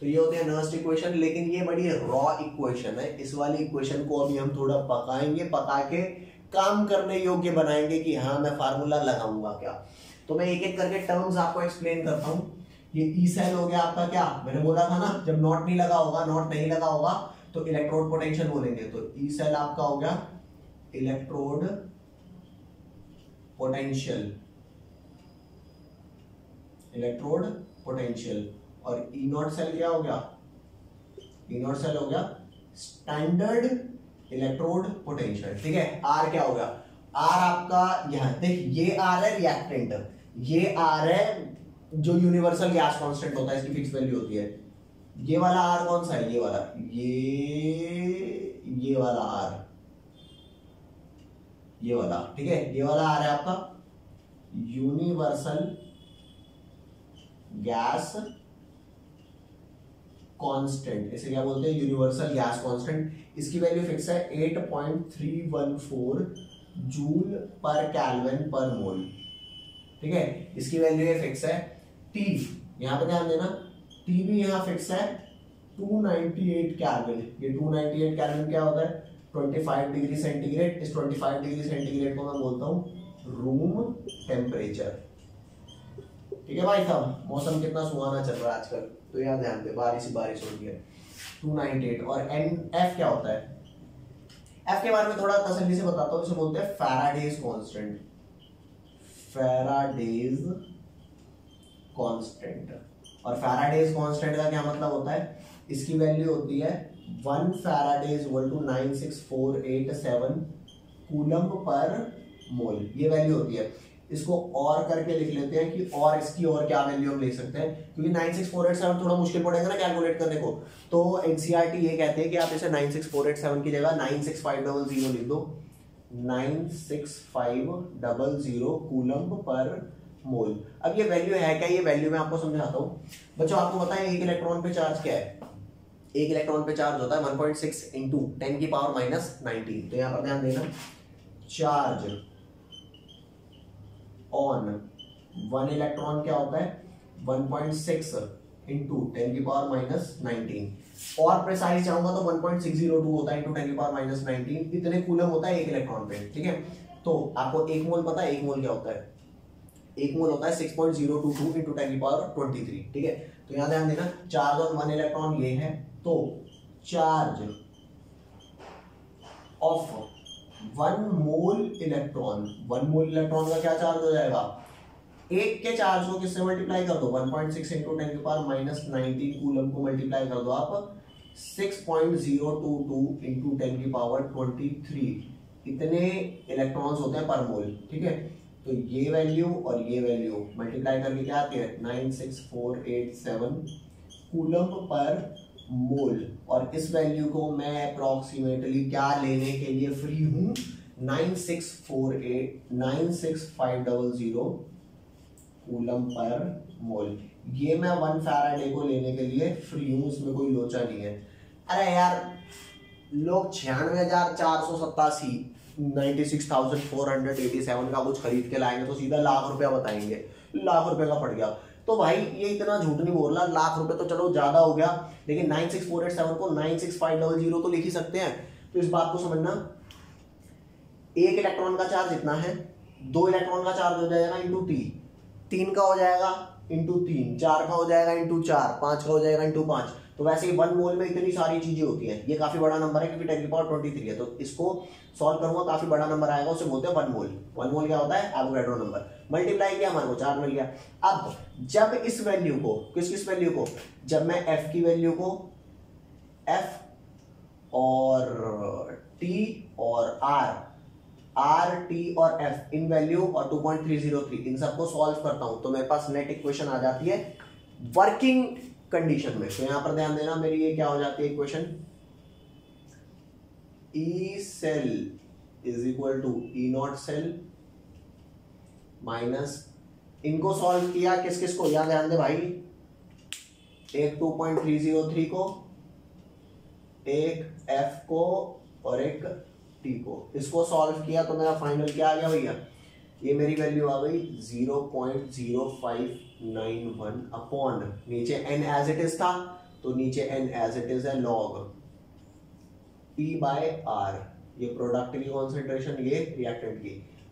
तो ये होते हैं नर्स्ड इक्वेशन, लेकिन ये बड़ी रॉ इक्वेशन है। इस वाली इक्वेशन को अभी हम थोड़ा पकाएंगे, पका के काम करने योग्य बनाएंगे कि हाँ मैं फार्मूला लगाऊंगा क्या। तो मैं एक एक करके टर्म्स आपको एक्सप्लेन करता हूँ। ये ई सेल हो गया आपका, क्या मैंने बोला था ना, जब नॉट नहीं लगा होगा, नॉट नहीं लगा होगा तो इलेक्ट्रोड पोटेंशियल बोलेंगे। तो ई सेल आपका हो गया इलेक्ट्रोड पोटेंशियल, इलेक्ट्रोड पोटेंशियल। और ई नॉट सेल क्या हो गया, ई नॉट सेल हो गया स्टैंडर्ड इलेक्ट्रोड पोटेंशियल, ठीक है। आर क्या हो गया, आर आपका यहां देख, ये आर है रिएक्टेंट, ये आर है जो यूनिवर्सल गैस कांस्टेंट होता है, इसकी फिक्स वैल्यू होती है। ये वाला आर कौन सा है, ये वाला, ये वाला आर, ये वाला, ठीक है, ये वाला आर है आपका यूनिवर्सल गैस कांस्टेंट, इसे क्या बोलते हैं यूनिवर्सल गैस कांस्टेंट। इसकी वैल्यू फिक्स है 8.314 जूल पर केल्विन पर मोल, ठीक है। इसकी वैल्यू ये फिक्स है। टी यहां पे ध्यान देना, टी भी यहां फिक्स है 298 केल्विन। ये 298 केल्विन क्या होता है, 25 डिग्री सेंटीग्रेड। इस 25 डिग्री सेंटीग्रेड को मैं बोलता हूं रूम टेम्परेचर, ठीक है भाई साहब। मौसम कितना सुहाना चल रहा है आजकल, तो यहाँ ध्यान दे, बारिश ही बारिश हो रही है। 298 और एन एफ क्या होता है, एफ के बारे में थोड़ा तसल्ली से बताता हूँ। इसे बोलते हैं फैराडेज कांस्टेंट, फैराडेज कांस्टेंट। और फैराडेज कांस्टेंट का क्या मतलब होता है, इसकी वैल्यू होती है 1 Faraday's equal to 96487 coulomb per मोल, ये वैल्यू होती है। इसको और करके लिख लेते हैं कि और इसकी और क्या वैल्यू हम ले सकते हैं, क्योंकि 96487 थोड़ा मुश्किल पड़ेगा ना कैलकुलेट करने को। तो एनसीईआरटी ये कहते हैं कि आप इसे 96487 की जगह 96500 लिख दो, 96500 कूलम पर मोल। अब ये वैल्यू है क्या, ये वैल्यू मैं आपको समझाता हूँ बच्चों। आपको पता है एक इलेक्ट्रॉन पे चार्ज क्या है, एक इलेक्ट्रॉन पे चार्ज होता है 1.6 इंटू 10 की पावर माइनस 19। तो यहाँ पर ध्यान देना, चार्ज ऑन 1 इलेक्ट्रॉन क्या होता है 1.6 इंटू 10 की पावर माइनस 19। और प्रिसाइज जाऊंगा तो 1.602 होता है इंटू 10 की पावर माइनस 19। इतने कूलम होता है एक इलेक्ट्रॉन पे, ठीक है। तो आपको एक मोल पता है, एक मोल क्या होता है, एक मोल होता है 6.022 इंटू 10 की पावर 23, ठीक है। तो यहां ध्यान देना, चार्ज ऑन 1 इलेक्ट्रॉन ये है, तो charge of 1 mole electron, 1 mole electron का क्या चार्ज हो जाएगा, एक के चार्ज को किससे मल्टीप्लाई कर दो, 1.6 इंटू 10 की पावर माइनस 19 कूलम को मल्टीप्लाई कर दो आप 6.022 इंटू 10 की पावर 23। इतने इलेक्ट्रॉन्स होते हैं पर मोल, ठीक है। तो ये वैल्यू और ये वैल्यू मल्टीप्लाई करके क्या आती है 96487 कूलम पर मोल। और इस वैल्यू को मैं अप्रोक्सीमेटली क्या लेने के लिए फ्री हूं, 96500 कूलम पर मोल। ये मैं 1 फैराडे को लेने के लिए फ्री हूं, इसमें कोई लोचा नहीं है। अरे यार लोग 96,487 96,487 का कुछ खरीद के लाएंगे तो सीधा लाख रुपया बताएंगे, लाख रुपए का पड़ गया। तो भाई ये इतना झूठ नहीं बोल रहा, लाख रुपए तो चलो ज्यादा हो गया, लेकिन 96,487 को 96,500 तो लिख ही सकते हैं। तो इस बात को समझना, एक इलेक्ट्रॉन का चार्ज इतना है, 2 इलेक्ट्रॉन का चार्ज हो जाएगा इंटू 3 का हो जाएगा इंटू 3, 4 का हो जाएगा इंटू 4, 5 का हो जाएगा इंटू 5। तो वैसे ही 1 मोल में इतनी सारी चीजें होती हैं। ये काफी बड़ा नंबर है क्योंकि 10 की पावर 23 है, तो इसको सॉल्व करूंगा, काफी बड़ा नंबर आएगा, उसे बोलते हैं 1 मोल। 1 मोल क्या होता है? Avogadro number. मल्टीप्लाई किया हमारे को 4 मिल गया। अब जब इस वैल्यू को, किस वैल्यू को, जब मैं एफ की वैल्यू को, एफ और टी और आर टी और एफ इन वैल्यू और 2.303 इन सबको सॉल्व करता हूं तो मेरे पास नेट इक्वेशन आ जाती है वर्किंग कंडीशन में। तो यहां पर ध्यान देना, मेरी ये क्या हो जाती है equation, E cell is equal to E not cell minus, इनको सॉल्व किया किस किस को, यहां ध्यान दे भाई, एक 2.303 को, एक एफ को और एक टी को, इसको सॉल्व किया तो मेरा फाइनल क्या आ गया भैया, ये मेरी वैल्यू आ गई 0.0591 अपॉन, नीचे n एज इट इज था तो नीचे n एज इट इज है log P बाय R, ये प्रोडक्ट की कॉन्सेंट्रेशन, ये रिएक्टेंट की।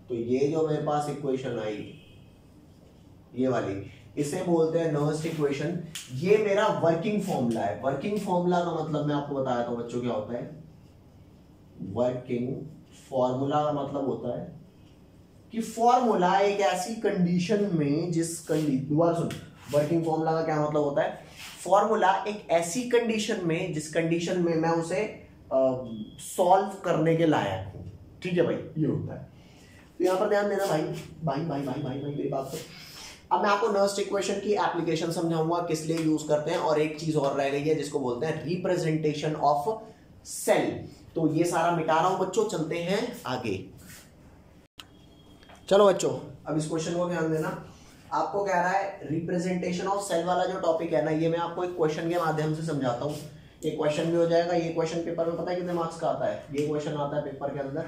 तो ये जो मेरे पास इक्वेशन आई ये वाली, इसे बोलते हैं नर्स्ट इक्वेशन। ये मेरा वर्किंग फॉर्मूला है। वर्किंग फॉर्मूला का मतलब मैं आपको बताया था बच्चों क्या होता है। वर्किंग फॉर्मूला का मतलब होता है कि फॉर्मूला एक ऐसी कंडीशन में जिस दोबारा सुन, वर्किंग फॉर्मूला का क्या मतलब होता है, फॉर्मूला एक ऐसी कंडीशन में जिस कंडीशन में मैं उसे सॉल्व करने के लायक हूं। ठीक है भाई, ये होता है। तो यहां पर ध्यान देना भाई भाई भाई भाई भाई भाई मेरी बात तो। अब मैं आपको नर्स्ट इक्वेशन की एप्लीकेशन समझाऊंगा, किस लिए यूज करते हैं, और एक चीज और रह गई है जिसको बोलते हैं रिप्रेजेंटेशन ऑफ सेल। तो ये सारा मिटा रहा हूं बच्चों, चलते हैं आगे। चलो बच्चों, अब इस क्वेश्चन को ध्यान देना। आपको कह रहा है रिप्रेजेंटेशन ऑफ सेल वाला जो टॉपिक है ना, ये मैं आपको एक क्वेश्चन के माध्यम से समझाता हूँ। ये क्वेश्चन भी हो जाएगा। ये क्वेश्चन पेपर में पता है कितने मार्क्स का आता है? ये क्वेश्चन आता है पेपर के अंदर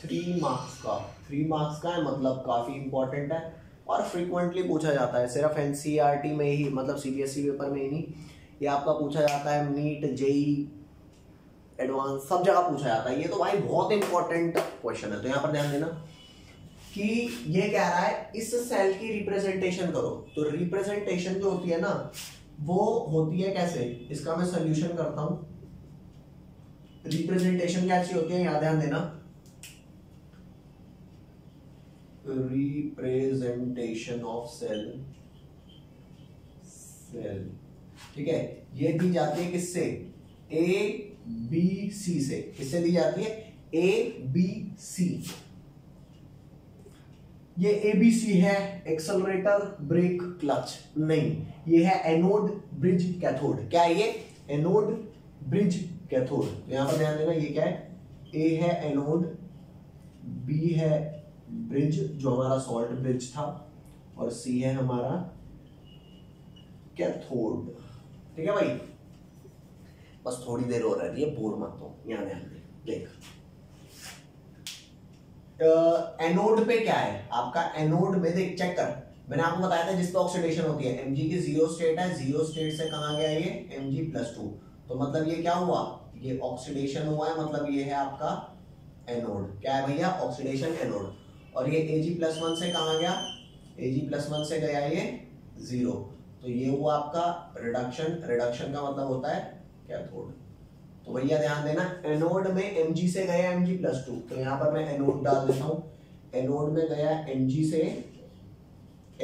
3 मार्क्स का। 3 मार्क्स का है, मतलब काफी इंपॉर्टेंट है और फ्रीक्वेंटली पूछा जाता है। सिर्फ एनसीईआरटी में ही, मतलब सीबीएसई पेपर में ही नहीं, ये आपका पूछा जाता है, नीट, जेई एडवांस सब जगह पूछा जाता है। ये तो भाई बहुत इंपॉर्टेंट क्वेश्चन है। तो यहाँ पर ध्यान देना कि ये कह रहा है इस सेल की रिप्रेजेंटेशन करो। तो रिप्रेजेंटेशन जो होती है ना, वो होती है कैसे, इसका मैं सोल्यूशन करता हूं। रिप्रेजेंटेशन कैसी होती है, यहां ध्यान देना, रिप्रेजेंटेशन ऑफ सेल, ठीक है, ये दी जाती है किससे, ए बी सी से। किससे दी जाती है? A B C. ये एबीसी है एक्सेलरेटर, ब्रेक, क्लच नहीं, ये है एनोड, ब्रिज, कैथोड। क्या है ये? Anode, bridge, cathode. तो यहां पर ध्यान देना, ये क्या है, ए है एनोड, बी है ब्रिज जो हमारा सॉल्ट ब्रिज था, और सी है हमारा कैथोड। ठीक है भाई, बस थोड़ी देर हो रही है, बोर मत हो। यहां ध्यान दे, देख एनोड पे क्या है आपका, एनोड में देख, चेक कर, मैंने आपको बताया था जिस पे ऑक्सीडेशन होती है, Mg की 0 स्टेट है, 0 स्टेट से कहां गया ये, Mg+2। तो मतलब ये क्या हुआ, ये ऑक्सीडेशन हुआ है, मतलब ये है आपका एनोड। क्या है भैया? Oxidation, anode. और ये Ag+1 से कहां गया, Ag+1 से गया ये 0, तो ये हुआ आपका रिडक्शन। रिडक्शन का मतलब होता है कैथोड। तो भैया ध्यान देना, एनोड में Mg से गया Mg+2, तो यहां पर मैं एनोड डाल देता हूं। एनोड में गया Mg से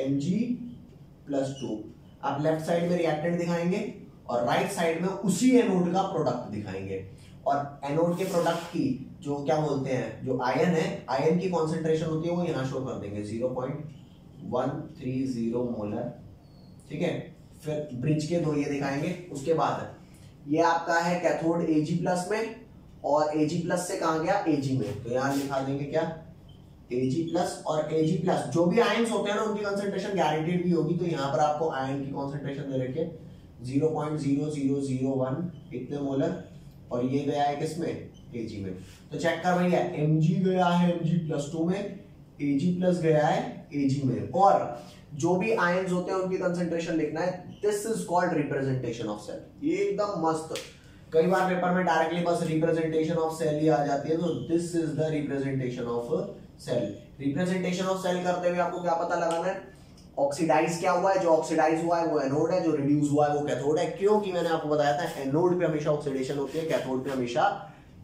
Mg+2। आप लेफ्ट साइड में रिएक्टेंट दिखाएंगे और राइट साइड में उसी एनोड का प्रोडक्ट दिखाएंगे। और एनोड के प्रोडक्ट की जो क्या बोलते हैं, जो आयन है, आयन की कॉन्सेंट्रेशन होती है वो यहां शो कर देंगे, 0.130 मोलर। ठीक है, फिर ब्रिज के 2 ये दिखाएंगे। उसके बाद ये आपका है कैथोड Ag+ में, और Ag+ से कहां गया, Ag में। तो यहां लिखा देंगे क्या, Ag+ और Ag+, जो भी आयन्स होते हैं ना उनकी कंसंट्रेशन गारंटीड भी होगी। तो यहां पर आपको आयन की कंसंट्रेशन दे रखे 0.0001 इतने मोलर, और ये गया है किसमें, Ag में। तो चेक कर भैया, Mg गया है Mg+2 में, Ag प्लस गया है Ag में, और जो भी आयंस होते हैं उनकी कंसेंट्रेशन लिखना है। This is called representation of cell. ये एकदम मस्त, कई बार पेपर में डायरेक्टली बस रिप्रेजेंटेशन ऑफ सेल ही आ जाती है, तो this is the representation of cell. Representation of cell करते हुए आपको क्या पता लगाना है, ऑक्सीडाइज क्या हुआ है, जो ऑक्सीडाइज हुआ है वो एनोड है, जो रिड्यूस हुआ है वो कैथोड है। क्योंकि मैंने आपको बताया था एनोड पे हमेशा ऑक्सीडेशन होती है, कैथोड पे हमेशा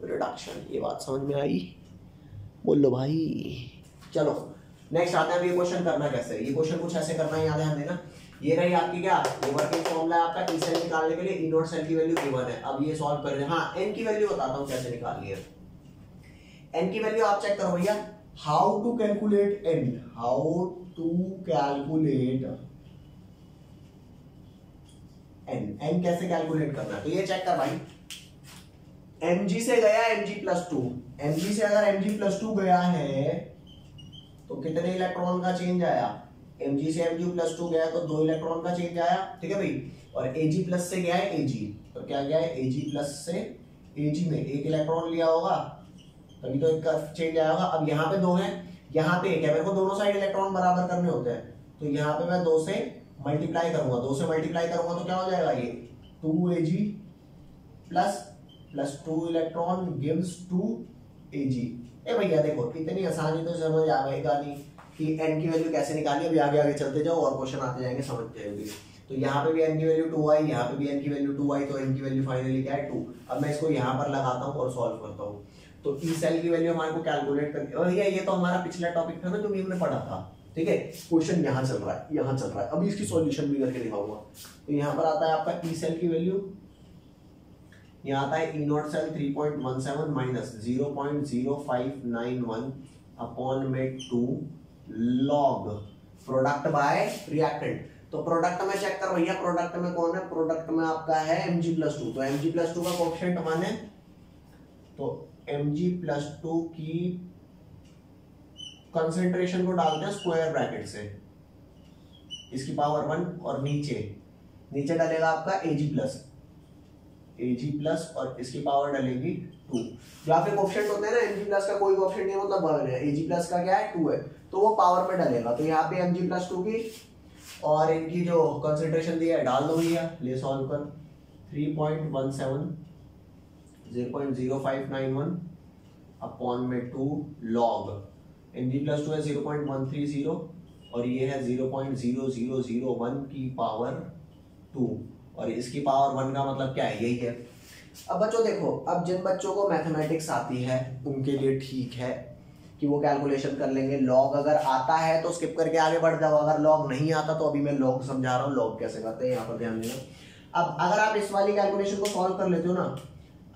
रिडक्शन। ये बात समझ में आई, बोलो भाई। चलो नेक्स्ट आते हैं। अब ये क्वेश्चन करना कैसे है, ये क्वेश्चन कुछ ऐसे करना है, याद है हमें ना। ये रही आपकी क्या, ये वर्किंग फॉर्मूला है आपका, ई सेल निकालने के लिए ई नॉट सेल की वैल्यू गिवन है। अब ये सॉल्व कर रहे हैं। हाँ, एन की वैल्यू बताता हूँ कैसे निकालनी है। एन की वैल्यू आप चेक करो भैया, how to calculate N, how to calculate N, N कैसे कैलकुलेट करना है। तो ये चेक कर भाई, mg से गया mg+2, mg से अगर mg+2 गया है तो कितने इलेक्ट्रॉन का चेंज आया, mg से mg+2 गया तो 2 इलेक्ट्रॉन का चेंज आया, ठीक है भाई। और Ag+ से गया है Ag, तो क्या गया है, Ag+ से Ag में 1 इलेक्ट्रॉन लिया होगा, तभी तो एक का चेंज आया होगा। अब यहाँ पे 2 है, यहाँ पे 1 है, मेरे को दोनों साइड इलेक्ट्रॉन बराबर करने होते हैं, तो यहाँ पे मैं 2 से मल्टीप्लाई करूंगा, 2 से मल्टीप्लाई करूंगा तो क्या हो जाएगा, ये 2Ag plus 2 electron gives 2Ag। ए भैया देखो, इतनी आसानी तो समझ आएगा नहीं कि n की वैल्यू कैसे निकाली। अभी आगे आगे चलते जाओ और क्वेश्चन आते जाएंगे, समझते जाओगे। तो यहाँ पे भी n की वैल्यू 2 आई, यहाँ पे भी n की वैल्यू 2 आई, तो n की वैल्यू फाइनली क्या है 2। अब मैं इसको यहाँ पर लगाता हूँ और सॉल्व करता हूँ। तो ई सेल की वैल्यू हमारे को कैलकुलेट करके, और ये तो हमारा पिछला टॉपिक था ना जो भी हमने पढ़ा था, ठीक है। क्वेश्चन यहाँ चल रहा है, यहाँ चल रहा है, अभी इसकी सॉल्यूशन भी करके दिखाऊंगा। तो यहाँ पर आता है आपका ई सेल की वैल्यू, यहाँ आता है E not cell 3.17 minus 0.0591 upon में 2 लॉग प्रोडक्ट बाय रिएक्टेंट। तो प्रोडक्ट में चेक कर भैया, प्रोडक्ट में कौन है, प्रोडक्ट में आपका है Mg+2, तो Mg+2 का कोएफिशिएंट 1 है, तो Mg+2 की कंसेंट्रेशन को डालते हैं स्क्वायर ब्रैकेट से, इसकी पावर 1, और नीचे डलेगा आपका Ag+ और इसकी पावर डलेगी 2। जो आपके कोएफिशिएंट होते हैं ना, Mg+ का कोई कोएफिशिएंट नहीं, मतलब 1 है, Ag+ का क्या है 2 है, तो वो पावर में डलेगा। तो यहाँ पे Mg+2 की और इनकी जो कंसेंट्रेशन दी है डाल दो भैया, ले सॉल्व कर। 3.17 0.0591 अपॉन में 2 लॉग, Mg+2 है 0.130 और ये है 0.0001 की पावर 2, और इसकी पावर 1 का मतलब क्या है, यही है। अब बच्चों देखो, अब जिन बच्चों को मैथमेटिक्स आती है उनके लिए ठीक है कि वो कैलकुलेशन कर लेंगे। लॉग अगर आता है तो स्किप करके आगे बढ़ जाओ, अगर लॉग नहीं आता तो अभी मैं लॉग समझा रहा हूँ, लॉग कैसे करते हैं यहाँ पर ध्यान देना। अब अगर आप इस वाली कैलकुलेशन को सॉल्व कर लेते हो ना,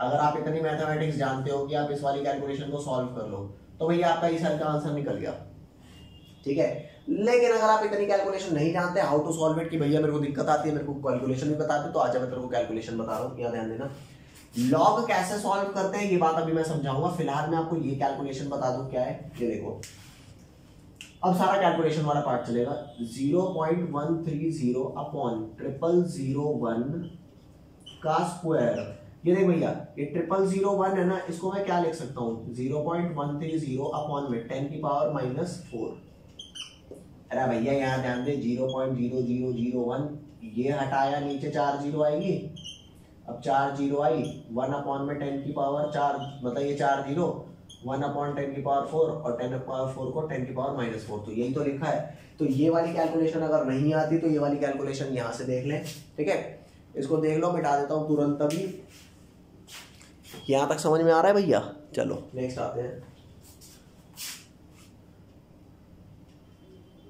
अगर आप इतनी मैथमेटिक्स जानते हो कि आप इस वाली कैलकुलेशन को सॉल्व कर लो, तो भैया आपका इस साल का आंसर निकल गया, ठीक है। लेकिन अगर आप इतनी कैलकुलेशन नहीं जानते, हाउ टू सॉल्व इट, कि भैया मेरे को दिक्कत आती है, मेरे को कैलकुलेशन भी बताते, तो आजा मैं तेरे को कैलकुलेशन बता रहा हूँ, यहाँ ध्यान देना। लॉग कैसे सॉल्व करते हैं ये बात अभी मैं समझाऊंगा, फिलहाल मैं आपको ये कैलकुलेशन बता दूं क्या है। ये देखो, अब सारा कैलकुलेशन वाला पार्ट चलेगा। 0.130 अपॉन 0001 का स्क्वायर। ये देख भैया, ये 0001 है ना, इसको मैं क्या लिख सकता हूँ, 0.130 अपॉन में 10 की पावर -4। अरे भैया यहाँ ध्यान दे, 0.0001 ये हटाया, नीचे 4 जीरो आएगी, अब 4 जीरो आई, 1 अपॉन में 10 की पावर 4, मतलब ये 4 जीरो, 1 अपॉन 10 की पावर 4, और 10 की पावर 4 को 10 की पावर -4, तो यही तो लिखा है। तो ये वाली कैलकुलेशन अगर नहीं आती तो ये वाली कैलकुलेशन यहाँ से देख लें, ठीक है। इसको देख लो, मिटा देता हूँ तुरंत अभी। यहाँ तक समझ में आ रहा है भैया? चलो नेक्स्ट आते हैं।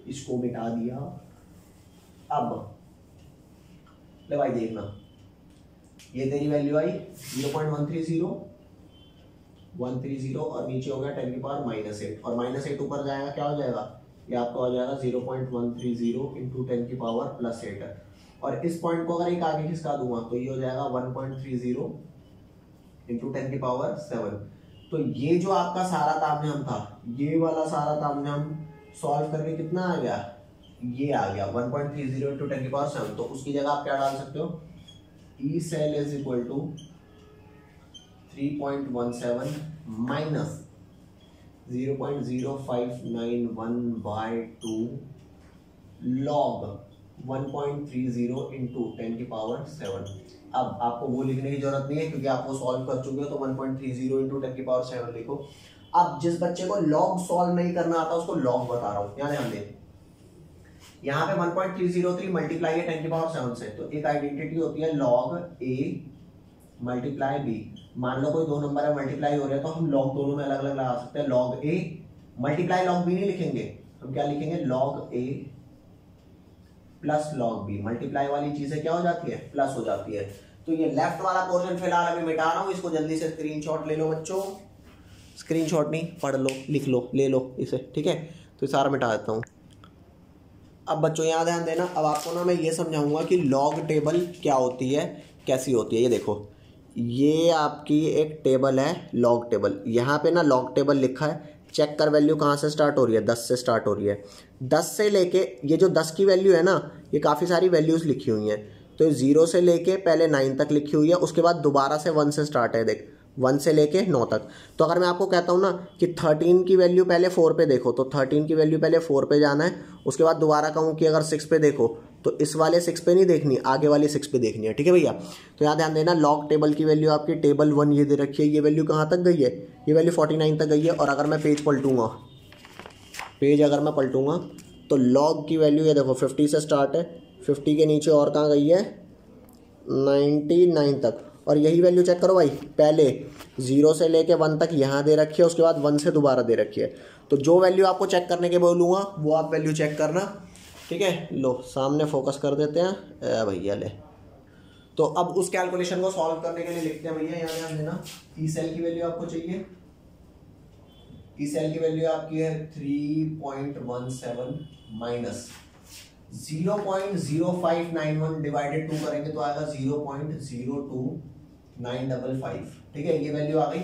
इसको मिटा दिया। अब ले भाई देखना, ये तेरी वैल्यू आई 0.130 और नीचे हो गया 10 की पावर -8, और -8 ऊपर जाएगा क्या हो जाएगा, ये आपका हो जाएगा 0.130 इंटू 10 की पावर +8। और इस पॉइंट को अगर एक आगे खिसका दूंगा तो ये हो जाएगा 1.30 इंटू 10 की पावर 7। तो ये जो आपका सारा तामझाम था, ये वाला सारा तामझाम सॉल्व करके कितना आ गया, ये आ गया 1.30 इंटू 10 की पावर 7। तो उसकी जगह आप क्या डाल सकते हो, E cell is equal to 3.17 minus 0.0591/2 log 1.30 into 10⁻⁷। अब आपको वो लिखने की जरूरत नहीं है क्योंकि आप वो सॉल्व कर चुके हो, तो 1.30 इंटू 10⁻⁷ लिखो। अब जिस बच्चे को लॉग सॉल्व नहीं करना आता उसको लॉग बता रहा हूं, यहाँ ध्यान दें। यहाँ पे 1.303 मल्टीप्लाई है 10⁻⁷ से, तो एक आइडेंटिटी होती है log a मल्टीप्लाई b। मान लो कोई दो नंबर है मल्टीप्लाई हो रहे हैं तो हम log दोनों में अलग अलग लगा सकते हैं। log a multiply log b नहीं लिखेंगे, हम क्या लिखेंगे log a plus log b। Multiply वाली चीजें क्या हो जाती है, प्लस हो जाती है। तो ये लेफ्ट वाला पोर्शन फिलहाल अभी मिटा रहा हूं, इसको जल्दी से स्क्रीनशॉट ले लो बच्चों। स्क्रीनशॉट नहीं, पढ़ लो, लिख लो, ले लो इसे, ठीक है। तो सारा मिटा देता हूं। अब बच्चों यहाँ ध्यान देना, अब आपको ना मैं ये समझाऊंगा कि लॉग टेबल क्या होती है, कैसी होती है। ये देखो, ये आपकी एक टेबल है लॉग टेबल। यहाँ पे ना लॉग टेबल लिखा है, चेक कर वैल्यू कहाँ से स्टार्ट हो रही है, 10 से स्टार्ट हो रही है। 10 से लेके ये जो 10 की वैल्यू है ना, ये काफ़ी सारी वैल्यूज़ लिखी हुई हैं। तो 0 से लेके पहले 9 तक लिखी हुई है, उसके बाद दोबारा से 1 से स्टार्ट है, देख 1 से लेके 9 तक। तो अगर मैं आपको कहता हूँ ना कि 13 की वैल्यू पहले 4 पे देखो, तो 13 की वैल्यू पहले 4 पे जाना है, उसके बाद दोबारा कहूँ कि अगर 6 पे देखो, तो इस वाले 6 पे नहीं देखनी, आगे वाली 6 पे देखनी है, ठीक है भैया। तो यहाँ ध्यान देना, लॉग टेबल की वैल्यू आपकी टेबल 1 ये दे रखी है, ये वैल्यू कहाँ तक गई है, ये वैल्यू 49 तक गई है। और अगर मैं पेज पलटूंगा, पेज अगर मैं पलटूंगा तो लॉग की वैल्यू ये देखो 50 से स्टार्ट है, 50 के नीचे और कहाँ गई है 99 तक। और यही वैल्यू चेक करो भाई, पहले 0 से लेके 1 तक यहाँ दे रखी है, उसके बाद 1 से दोबारा दे रखी है। तो जो वैल्यू आपको चेक करने के बोलूँगा वो आप वैल्यू चेक करना, ठीक है। लो सामने फोकस कर देते हैं भैया ले। तो अब उस कैलकुलेशन को सॉल्व करने के लिए लिखते हैं भैया, यहाँ ध्यान देना, ई सेल की वैल्यू आपको चाहिए। ई सेल की वैल्यू आपकी है 3.17 माइनस 0.0591 डिवाइडेड 2 करेंगे तो आएगा 0.02955, ठीक है, ये वैल्यू आ गई।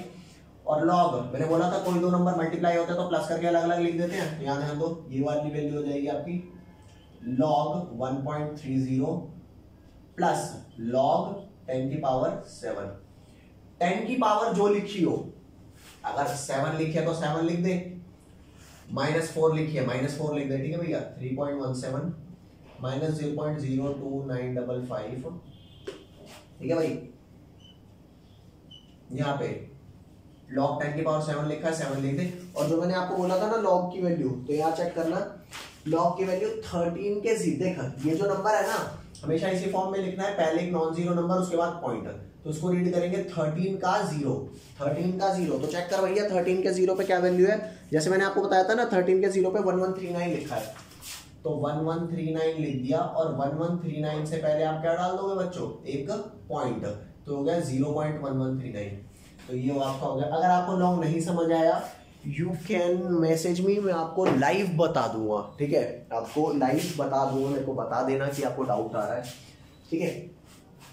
और लॉग मैंने बोला था कोई दो नंबर मल्टीप्लाई होते हैं तो प्लस करके अलग अलग लिख देते हैं, तो यहाँ ध्यान दो, ये वाली वैल्यू हो जाएगी आपकी log 1.30 प्लस log 10⁻⁷। 10 की पावर जो लिखी हो, अगर 7 लिखी है तो 7 लिख दे, -4 लिखी है -4 लिख दे, ठीक है भैया। 3.17 माइनस 0.02955, ठीक है भाई। यहाँ पे log 10⁻⁷ लिखा है, 7 लिख दे। और जो मैंने आपको बोला था ना log की वैल्यू, तो यहाँ चेक करना, log की वैल्यू 13 के जीरो, ये जो नंबर है ना हमेशा इसी फॉर्म में लिखना है, पहले एक नॉन जीरो नंबर उसके बाद पॉइंटर। तो उसको रीड करेंगे 13 का 0, 13 का 0। तो चेक कर भैया 13 के 0 पे क्या वैल्यू है, जैसे मैंने आपको बताया था ना 13 के 0 पे 1139 लिखा है, तो 1139 लिख दिया। और 1139 से पहले आप क्या डाल दोगे बच्चों, एक पॉइंट, तो हो गया 0.1139। तो ये आपका हो गया। अगर आपको लॉन्ग नहीं समझ आया यू कैन मैसेज मी, मैं आपको लाइव बता दूंगा, ठीक है, आपको लाइव बता दूंगा, मेरे को बता देना कि आपको डाउट आ रहा है, ठीक है।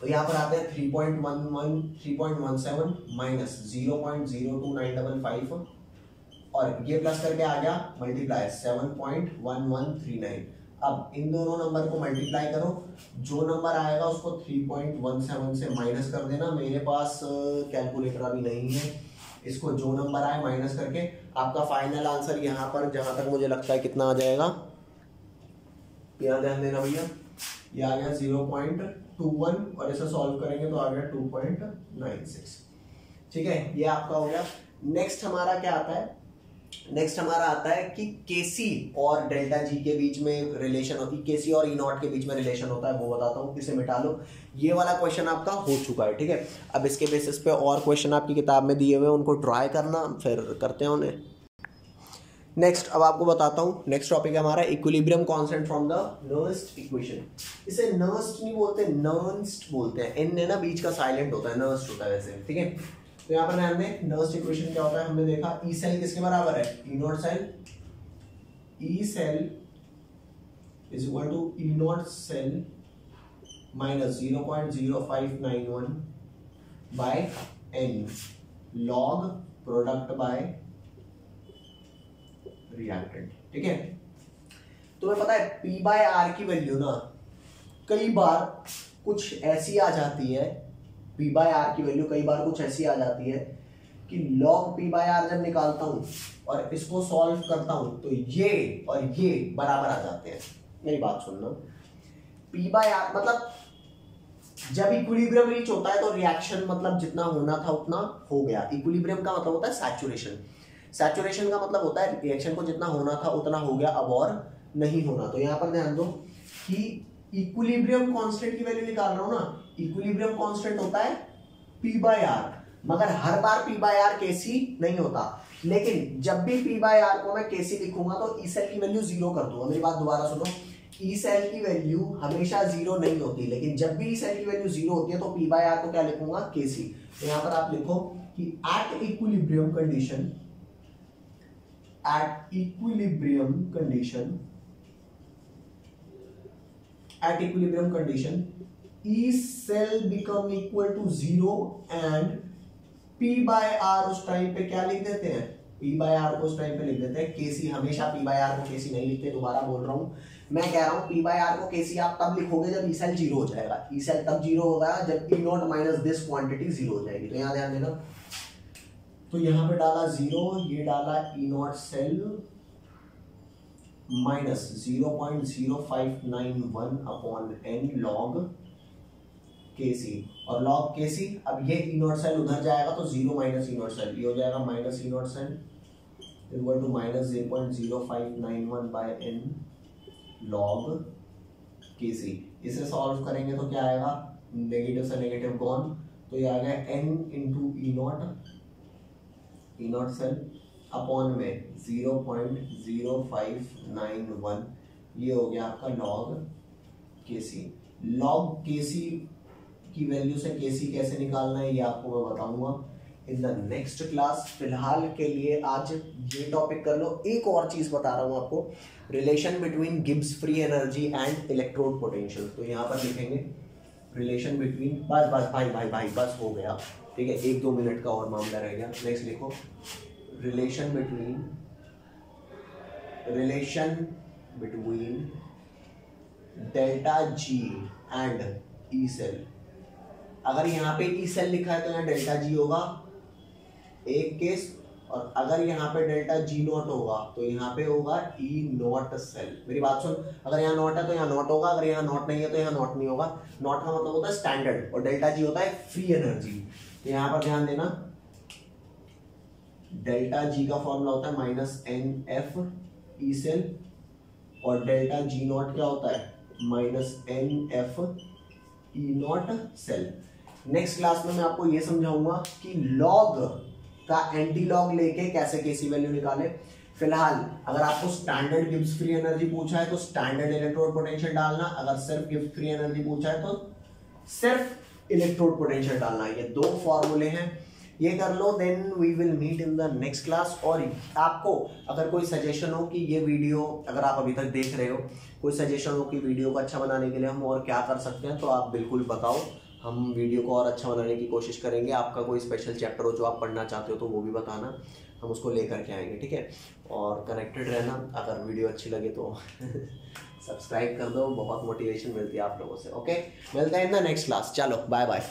तो यहाँ पर आते हैं 3.17 माइनस 0.02955 और ये प्लस करके आ गया मल्टीप्लाई 7.1139। अब इन दोनों नंबर को मल्टीप्लाई करो, जो नंबर आएगा उसको 3.17 से माइनस कर देना। मेरे पास कैलकुलेटर अभी नहीं है, इसको जो नंबर आए माइनस करके आपका फाइनल आंसर यहाँ पर जहां तक मुझे लगता है कितना आ जाएगा, यहाँ ध्यान देना भैया, ये आ गया 0.21 और इसे सॉल्व करेंगे तो आ गया 2.96, ठीक है। ये आपका हो गया। नेक्स्ट हमारा क्या आता है, नेक्स्ट हमारा आता है कि केसी और डेल्टा जी के बीच में रिलेशन होती है, केसी और ई नॉट के बीच में रिलेशन होता है, वो बताता हूँ, इसे मिटा लो। ये वाला क्वेश्चन आपका हो चुका है, ठीक है। अब इसके बेसिस पे और क्वेश्चन आपकी किताब में दिए हुए हैं, उनको ट्राई करना, फिर करते हैं उन्हें। नेक्स्ट अब आपको बताता हूँ, नेक्स्ट टॉपिक है हमारा equilibrium constant from the Nernst equation. इसे नर्स्ट नहीं बोलते, नर्स्ट बोलते हैं, एन है ना बीच का साइलेंट होता है, नर्स्ट होता है वैसे, ठीक है। तो यहाँ पर ध्यान दें, नर्स्ट इक्वेशन क्या होता है, हमने देखा ई सेल किसके बराबर है, E not cell, E cell is equal to E not cell minus 0.0591 by n log product by reactant, ठीक है। तुम्हें पता है पी बाय आर की वैल्यू ना कई बार कुछ ऐसी आ जाती है पी बाय आर की वैल्यू कई बार कुछ ऐसी आ जाती है कि लॉग पी बाय आर जब निकालता हूं और इसको सॉल्व करता हूं तो ये और ये बराबर आ जाते हैं। मेरी बात सुनना, पी बाय आर मतलब जब इक्विलिब्रियम रीच होता है तो रिएक्शन मतलब जितना होना था उतना हो गया। इक्विलिब्रियम का मतलब होता है सैचुरेशन, सैचुरेशन का मतलब होता है रिएक्शन को जितना होना था उतना हो गया, अब और नहीं होना। तो यहां पर ध्यान दो कि इक्विलिब्रियम कांस्टेंट की वैल्यू निकाल रहा हूं ना, इक्विलिब्रियम कांस्टेंट होता है पी बाय आर, मगर हर बार पी बाय आर केसी नहीं होता, लेकिन जब भी पी बाय आर को मैं केसी लिखूंगा तो ई सेल की वैल्यू जीरो कर दूंगा। मेरी बात दोबारा सुनो, ई सेल की वैल्यू हमेशा जीरो नहीं होती, लेकिन जब भी ई सेल की वैल्यू जीरो होती है तो पी बाय आर को क्या लिखूंगा, केसी। तो यहां पर आप लिखो कि at equilibrium condition, at equilibrium condition, at equilibrium condition E cell become equal to 0 and P by R उस टाइम पे क्या लिख देते हैं, P by R को उस टाइम पे लिख देते हैं KC। हमेशा P by R को KC नहीं लिखते, दोबारा बोल रहा हूं, मैं कह रहा हूं P by R को KC आप तब लिखोगे जब E cell जीरो हो जाएगा। E cell तब जीरो होगा जब E not minus this quantity zero हो जाएगी। तो यहां ध्यान देना, तो यहां पे डाला जीरो, ये डाला E not cell minus 0.0591 upon n log KC, और लॉग केसी, अब ये ई नॉट सेल उधर जाएगा तो zero minus E not cell, ये हो जाएगा minus E not cell equal to minus 0.0591 by n log KC. इसे सॉल्व करेंगे तो क्या आएगा, नेगेटिव से नेगेटिव गॉन, तो ये आ गया N into E not cell upon में 0.0591, ये हो गया आपका लॉग केसी। लॉग केसी की वैल्यू से केसी कैसे निकालना है ये आपको मैं बताऊंगा इन द नेक्स्ट क्लास। फिलहाल के लिए आज ये टॉपिक कर लो। एक और चीज बता रहा हूं आपको, relation between Gibbs free energy and electrode potential. तो यहां पर लिखेंगे रिलेशन बिटवीन, बस बस भाई भाई भाई बस हो गया, ठीक है, 1-2 मिनट का और मामला रह गया। नेक्स्ट लिखो, relation between delta G and E cell। अगर यहाँ पे E cell लिखा है तो यहाँ डेल्टा G होगा एक केस, और अगर यहाँ पे डेल्टा G नॉट होगा तो यहाँ पे होगा E नॉट सेल। मेरी बात सुन, अगर यहाँ नॉट है तो यहाँ नॉट होगा, अगर यहाँ नॉट नहीं है तो यहाँ नॉट नहीं होगा। नॉट का मतलब होता है स्टैंडर्ड और डेल्टा G होता है फ्री एनर्जी। तो यहाँ पर ध्यान देना, डेल्टा जी का फॉर्मूला होता है minus N F E cell, और डेल्टा जी नॉट क्या होता है, minus N F E not cell. Next class में मैं आपको ये समझाऊंगा कि लॉग का एंटी लॉग लेके कैसे केसी वैल्यू निकाले। फिलहाल अगर आपको स्टैंडर्ड गिब्स फ्री एनर्जी पूछा है तो स्टैंडर्ड इलेक्ट्रोड पोटेंशियल डालना, अगर सिर्फ गिब्स फ्री एनर्जी पूछा है तो सिर्फ इलेक्ट्रोड पोटेंशियल डालना। ये 2 फॉर्मूले हैं, ये कर लो, then we will meet in the next class. और आपको अगर कोई सजेशन हो कि ये वीडियो, अगर आप अभी तक देख रहे हो, कोई सजेशन हो कि वीडियो को अच्छा बनाने के लिए हम और क्या कर सकते हैं, तो आप बिल्कुल बताओ, हम वीडियो को और अच्छा बनाने की कोशिश करेंगे। आपका कोई स्पेशल चैप्टर हो जो आप पढ़ना चाहते हो तो वो भी बताना, हम उसको लेकर के आएंगे, ठीक है। और कनेक्टेड रहना, अगर वीडियो अच्छी लगे तो सब्सक्राइब कर दो, बहुत मोटिवेशन मिलती है आप लोगों से। ओके, मिलते हैं इन द नेक्स्ट क्लास, चलो बाय बाय।